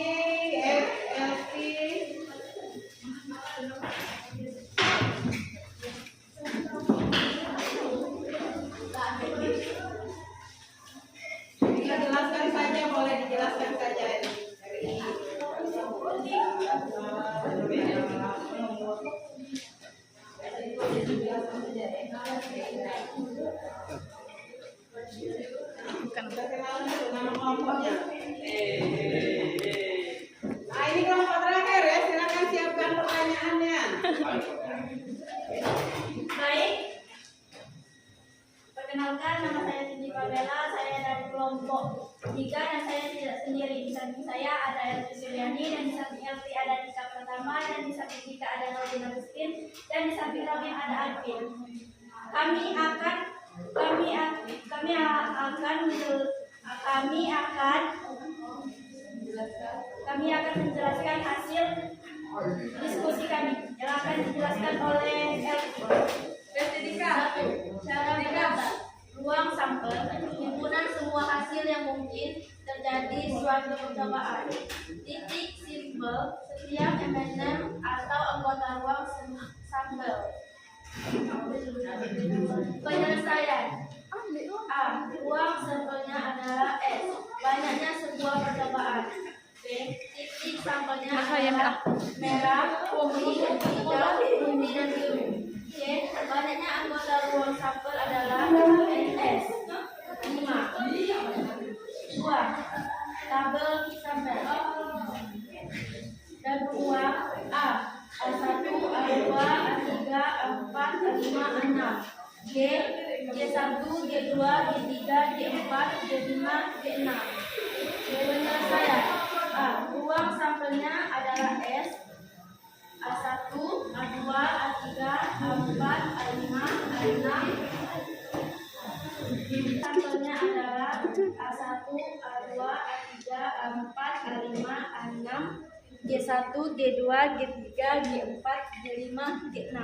A: Elvi. Kita jelaskan saja, boleh dijelaskan saja ini. Perkenalan dulu nama kelompoknya. Nah, ini kelompok terakhir ya, silakan siapkan pertanyaannya.
F: Baik. Perkenalkan, nama saya Cindy Pamela. Saya dari kelompok 3 dan saya tidak sendiri. Di samping saya ada Elvi Suryani, dan di samping Elvi ada Tika Pertama, dan di samping Tika ada Robin Agustin, dan di samping Robin ada Alvin. Kami akan menjelaskan hasil diskusi kami yang akan dijelaskan oleh Elvi. Satu, cara mendapat ruang sampel, himpunan semua hasil yang mungkin terjadi suatu percobaan. Titik simpel setiap elemen atau anggota ruang sampel. Penyelesaian. A. Ruang sampelnya adalah S. Banyaknya sebuah percobaan. B. Titik sampelnya adalah merah, kuning, hijau, kuning, dan biru. C. Banyaknya anggota ruang sampel adalah NS. 5. 2. Tabel sampel. Dan ruang A. A1, A2, A3, A4, A5, A6. G. G1, G2, G3, G4, G5, G6. Penyelesaian. A. Ruang sampelnya adalah S. A1, A2, A3, A4, A5, A6. Sampelnya adalah A1, A2, A3, A4, A5, A6. G1, G2, G3, G4, G5, G6.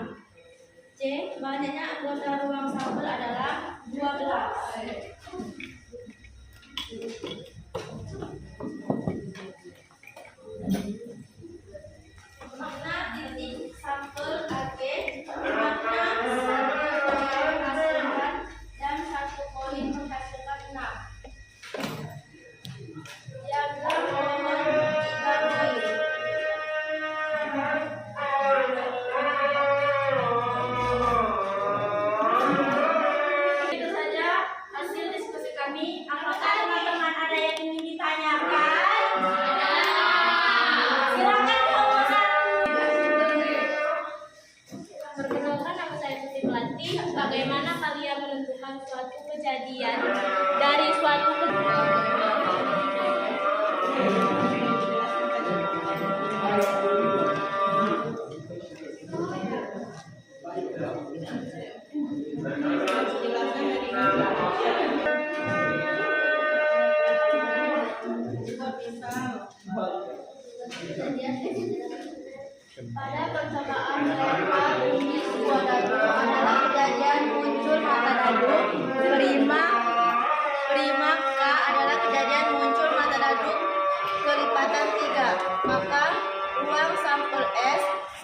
F: C. Banyaknya anggota ruang sampel adalah 12. Makna titik sampel AG, makna satu poin menghasilkan dan satu poin menghasilkan 6. Diagram nomor 3. Itu saja hasil diskusi kami. Apakah teman-teman ada yang ingin ditanyakan? Silakan kelompok 1. Perkenalkan, nama saya Putri Melati. Bagaimana kalian menentukan suatu kejadian dari suatu Pada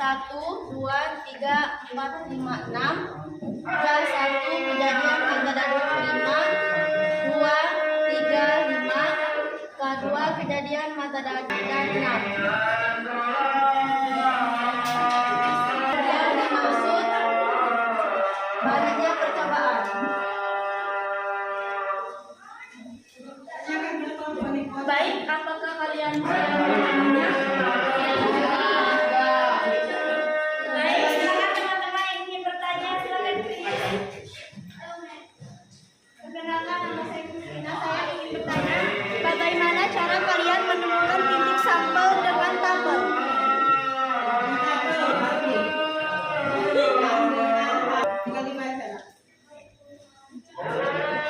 F: 1, 2, 3, 4, 5, 6. K1 Kejadian mata dadu 5, 2, 3, 5. K2 Kejadian mata dadu dan 6. Yang dimaksud banyaknya percobaan. Baik, apakah kalian memahaminya? Baik, silakan teman-teman yang ingin bertanya, silakan pilih. Perkenalkan, nama saya Kristina. Saya ingin bertanya, bagaimana cara kalian menemukan titik sampel dengan tabel?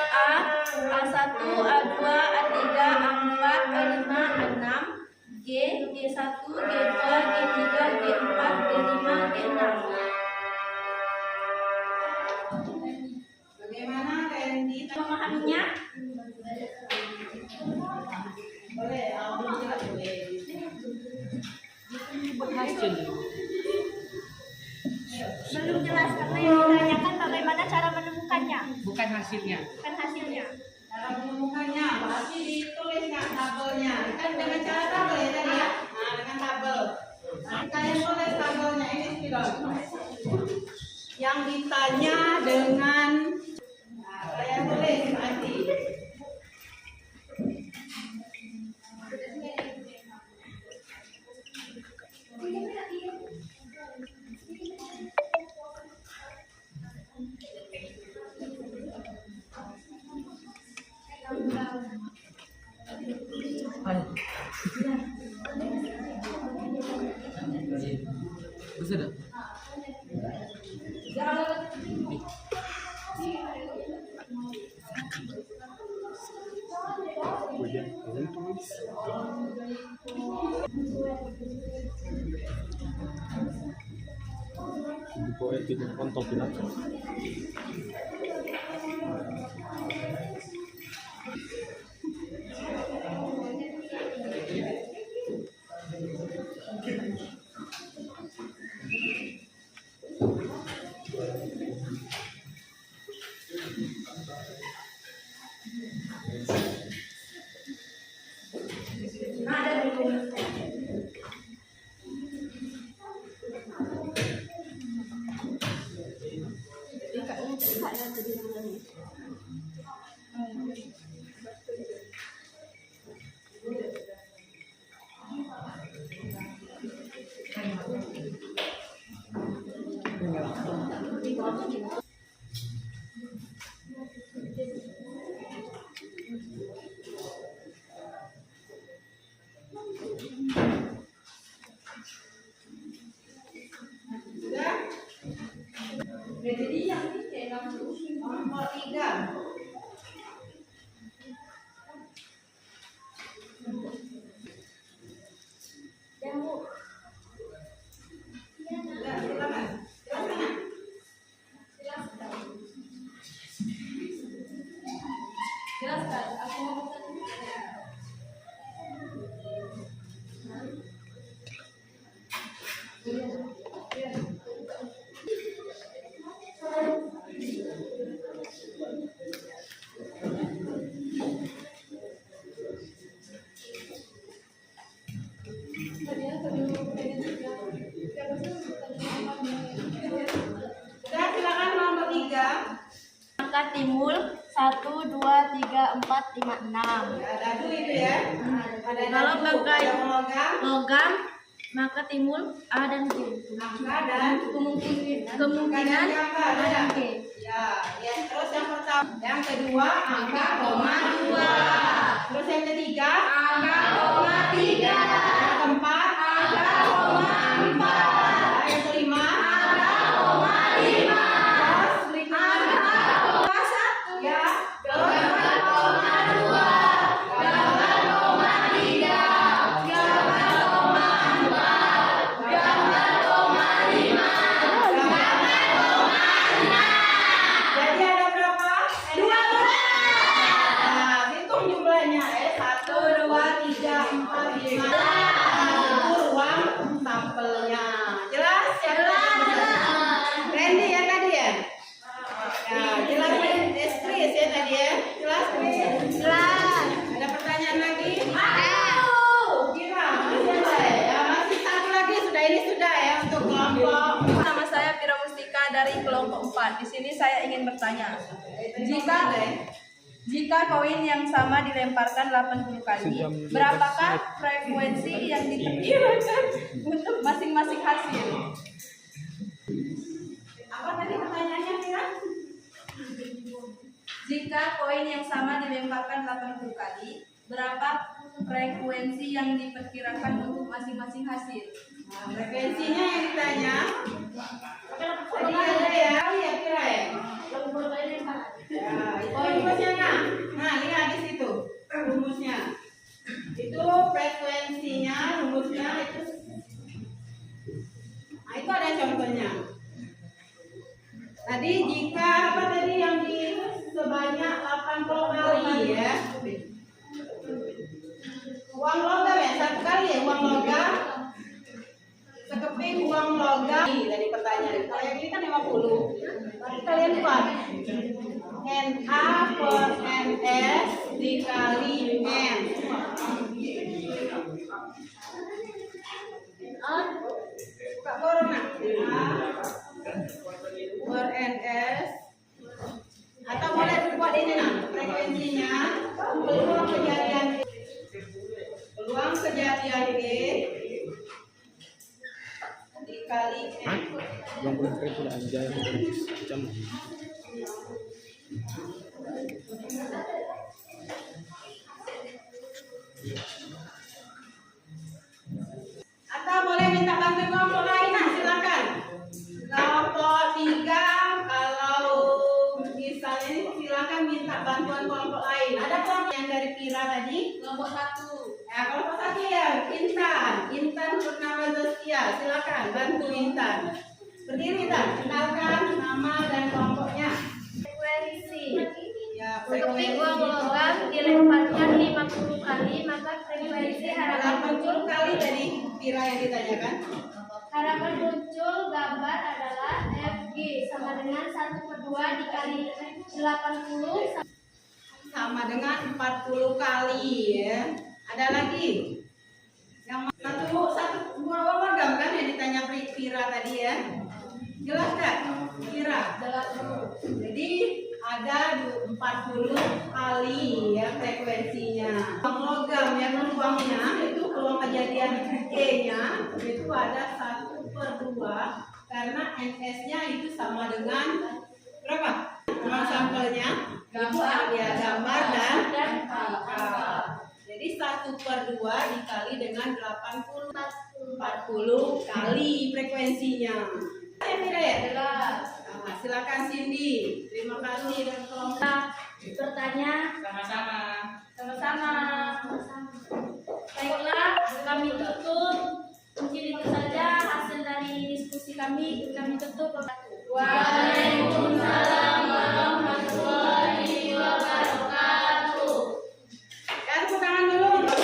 F: A1, A2, A3, A4, A5, A6, G, G1, G2, G3, G4, G5, G6.
A: Bagaimana Randy?
F: Memahaminya?
A: Boleh, boleh.
F: Belum jelas karena yang ditanyakan bagaimana cara menemukannya,
D: Bukan hasilnya.
F: bukan hasilnya.
A: Cara menemukannya pasti ditulis nggak tabelnya? Kan dengan cara tabel ya tadi ya. Nah, dengan tabel. Nanti kalian tulis tabelnya ini sudah. Yang ditanya dengan kalian tulis nanti. Jadi yang ini nomor 3.
B: Jelaskan, aku mau bertanya.
A: Sudah, silakan nomor 3.
F: Angka timbul 1, 2, 3, 4, 5, 6.
A: Ya, dadu itu ya. Ada
F: Kalau
A: dadu,
F: bangkai
A: ada logam,
F: logam, maka timbul A dan G.
A: angka dan
F: Kemungkinan A dan G.
A: ya, ya. Terus yang pertama, yang kedua angka koma 2. Terus yang ketiga angka koma 3. Yang keempat angka koma 4. Yang kelima angka koma 5. Terus angka koma 1. Ya. Terus angka koma 2. Gambar koma 3. Gambar koma 4. Gambar koma 5. Gambar koma 6. Jadi ada berapa? 12. Nah, hitung jumlahnya 1, 2, 3, 4, 5.
B: Di sini saya ingin bertanya, jika koin yang sama dilemparkan 80 kali, berapakah frekuensi yang diperkirakan untuk masing-masing hasil?
A: Apa tadi pertanyaannya, Mira?
B: Jika koin yang sama dilemparkan 80 kali, berapa frekuensi yang diperkirakan untuk masing-masing hasil?
A: Nah, frekuensinya yang ditanya. Tadi ada ya, kira ya. Ya, itu rumusnya nah. Nah, lihat di situ rumusnya. Itu frekuensinya, rumusnya itu. Nah, itu ada contohnya. Tadi jika apa tadi yang di sebanyak 80 kali ya. Uang logam ya, satu kali ya uang logam. Sekeping uang logam dari pertanyaan. Kalau yang ini kan 50. Berarti kalian buat NA per NS dikali N. Buka corona. Per NS. Atau boleh buat ini nah, frekuensinya peluang kejadian G dikali N.
G: Yang boleh itu aja jam.
A: Atau boleh minta bantuan kelompok lain, nah silakan. Kelompok 3 kalau misalnya ini silakan minta bantuan kelompok lain. Ada kelompok yang dari Pira tadi?
B: Kelompok 1.
A: Ya, kelompok 1 ya, Intan Purnama Zaskia, silakan bantu Intan. Berdiri Intan, kenalkan nama dan kelompoknya.
F: Frekuensi.
A: Ya,
F: Sekeping uang logam dilemparkan 50 kali, maka frekuensi harapan
A: 80 kali dari Pira yang ditanyakan.
F: harapan muncul gambar adalah FG sama dengan 1/2 dikali 80
A: Sama dengan 40 kali ya. Ada lagi? Yang satu buah logam kan yang ditanya Pira tadi ya. Jelas nggak? Pira. Jadi ada 40 kali ya frekuensinya. Uang logam yang peluangnya itu peluang kejadian E-nya itu ada 1/2 karena NS-nya itu sama dengan berapa? Uang sampelnya itu ya gambar dan angka. Jadi 1/2 dikali dengan 40 kali frekuensinya. Ya tidak ya?
B: Jelas.
A: Nah, silakan Cindy. Terima kasih dan kelompok.
F: bertanya.
D: Sama-sama.
B: Sama-sama.
F: Baiklah, kami tutup. Mungkin itu saja hasil dari diskusi kami. Kami tutup.
B: Waalaikumsalam warahmatullahi wabarakatuh.
A: Dan tepuk tangan dulu untuk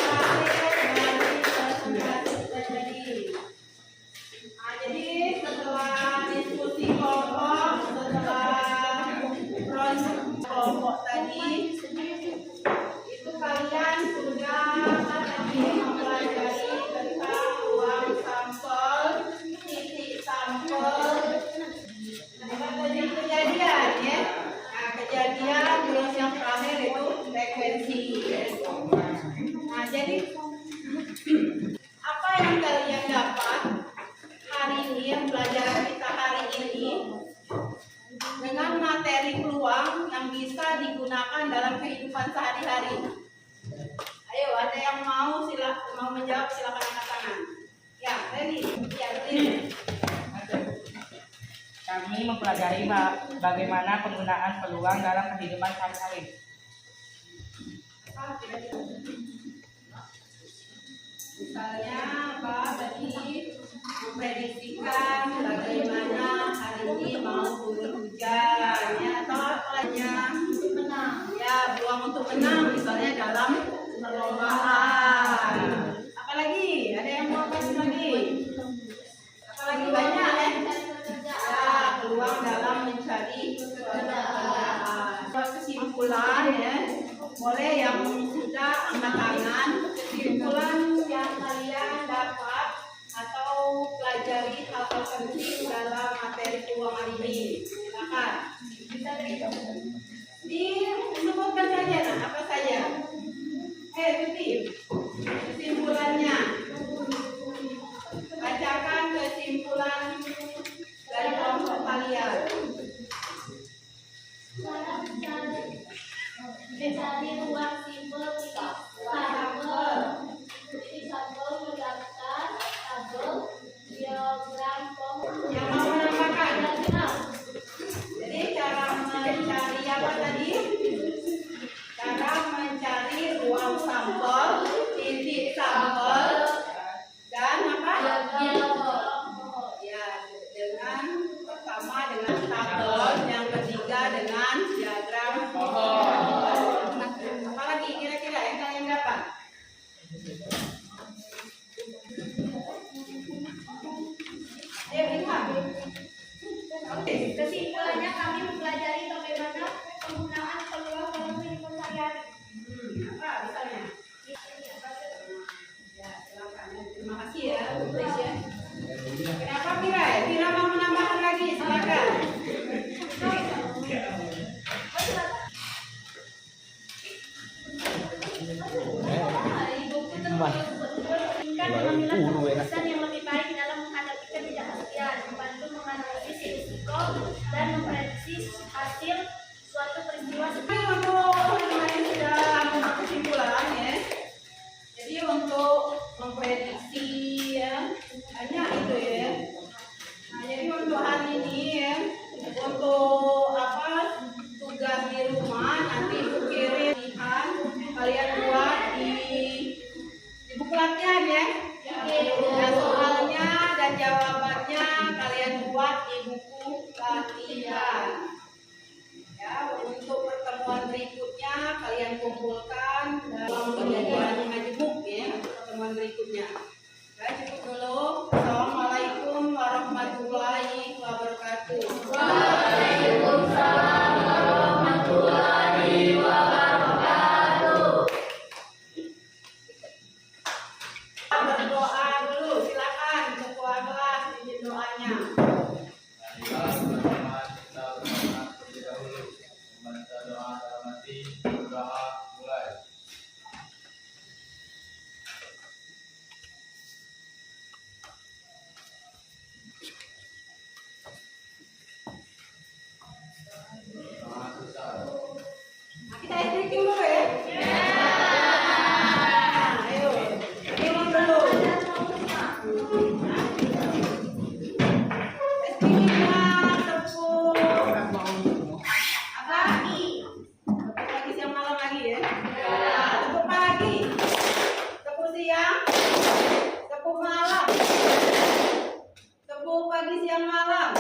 A: jadi setelah diskusi kelompok, setelah proses kelompok tadi, itu kalian sudah mempelajari tentang uang sampel, titik sampel, tadi kejadian ya. Nah, kejadian terus yang terakhir itu frekuensi. Nah, jadi apa yang kalian dapat hari ini, yang pelajaran kita hari ini dengan materi peluang yang bisa digunakan dalam kehidupan sehari-hari. Ayo, ada yang mau menjawab, silakan angkat tangan. Ya, ready. Ya, ready.
D: Kami mempelajari bagaimana penggunaan peluang dalam kehidupan sehari-hari.
A: Misalnya apa tadi memprediksikan bagaimana hari ini mau turun hujan ya, atau apanya ya peluang untuk menang misalnya dalam perlombaan. Apalagi ada yang mau kasih lagi? Apalagi banyak ya? Ya, peluang dalam mencari pekerjaan. Buat kesimpulan ya, boleh yang sudah angkat tangan. Kesimpulan yang kalian dapat atau pelajari hal-hal penting dalam materi peluang hari ini. Silakan. warahmatullahi wabarakatuh.
F: Waalaikumsalam warahmatullahi wabarakatuh.
A: Berdoa dulu, silakan ketua kelas izin doanya.
C: Marilah teman-teman kita bersama terlebih dahulu membaca doa dalam hati. Berdoa mulai. Doa besar.
A: Nah, kita stretching dulu ya. Ayo, minum dulu. Stretchingnya tepuk apa? Tepuk pagi siang malam lagi ya. Nah, tepuk pagi, tepuk siang, tepuk malam, tepuk pagi siang malam.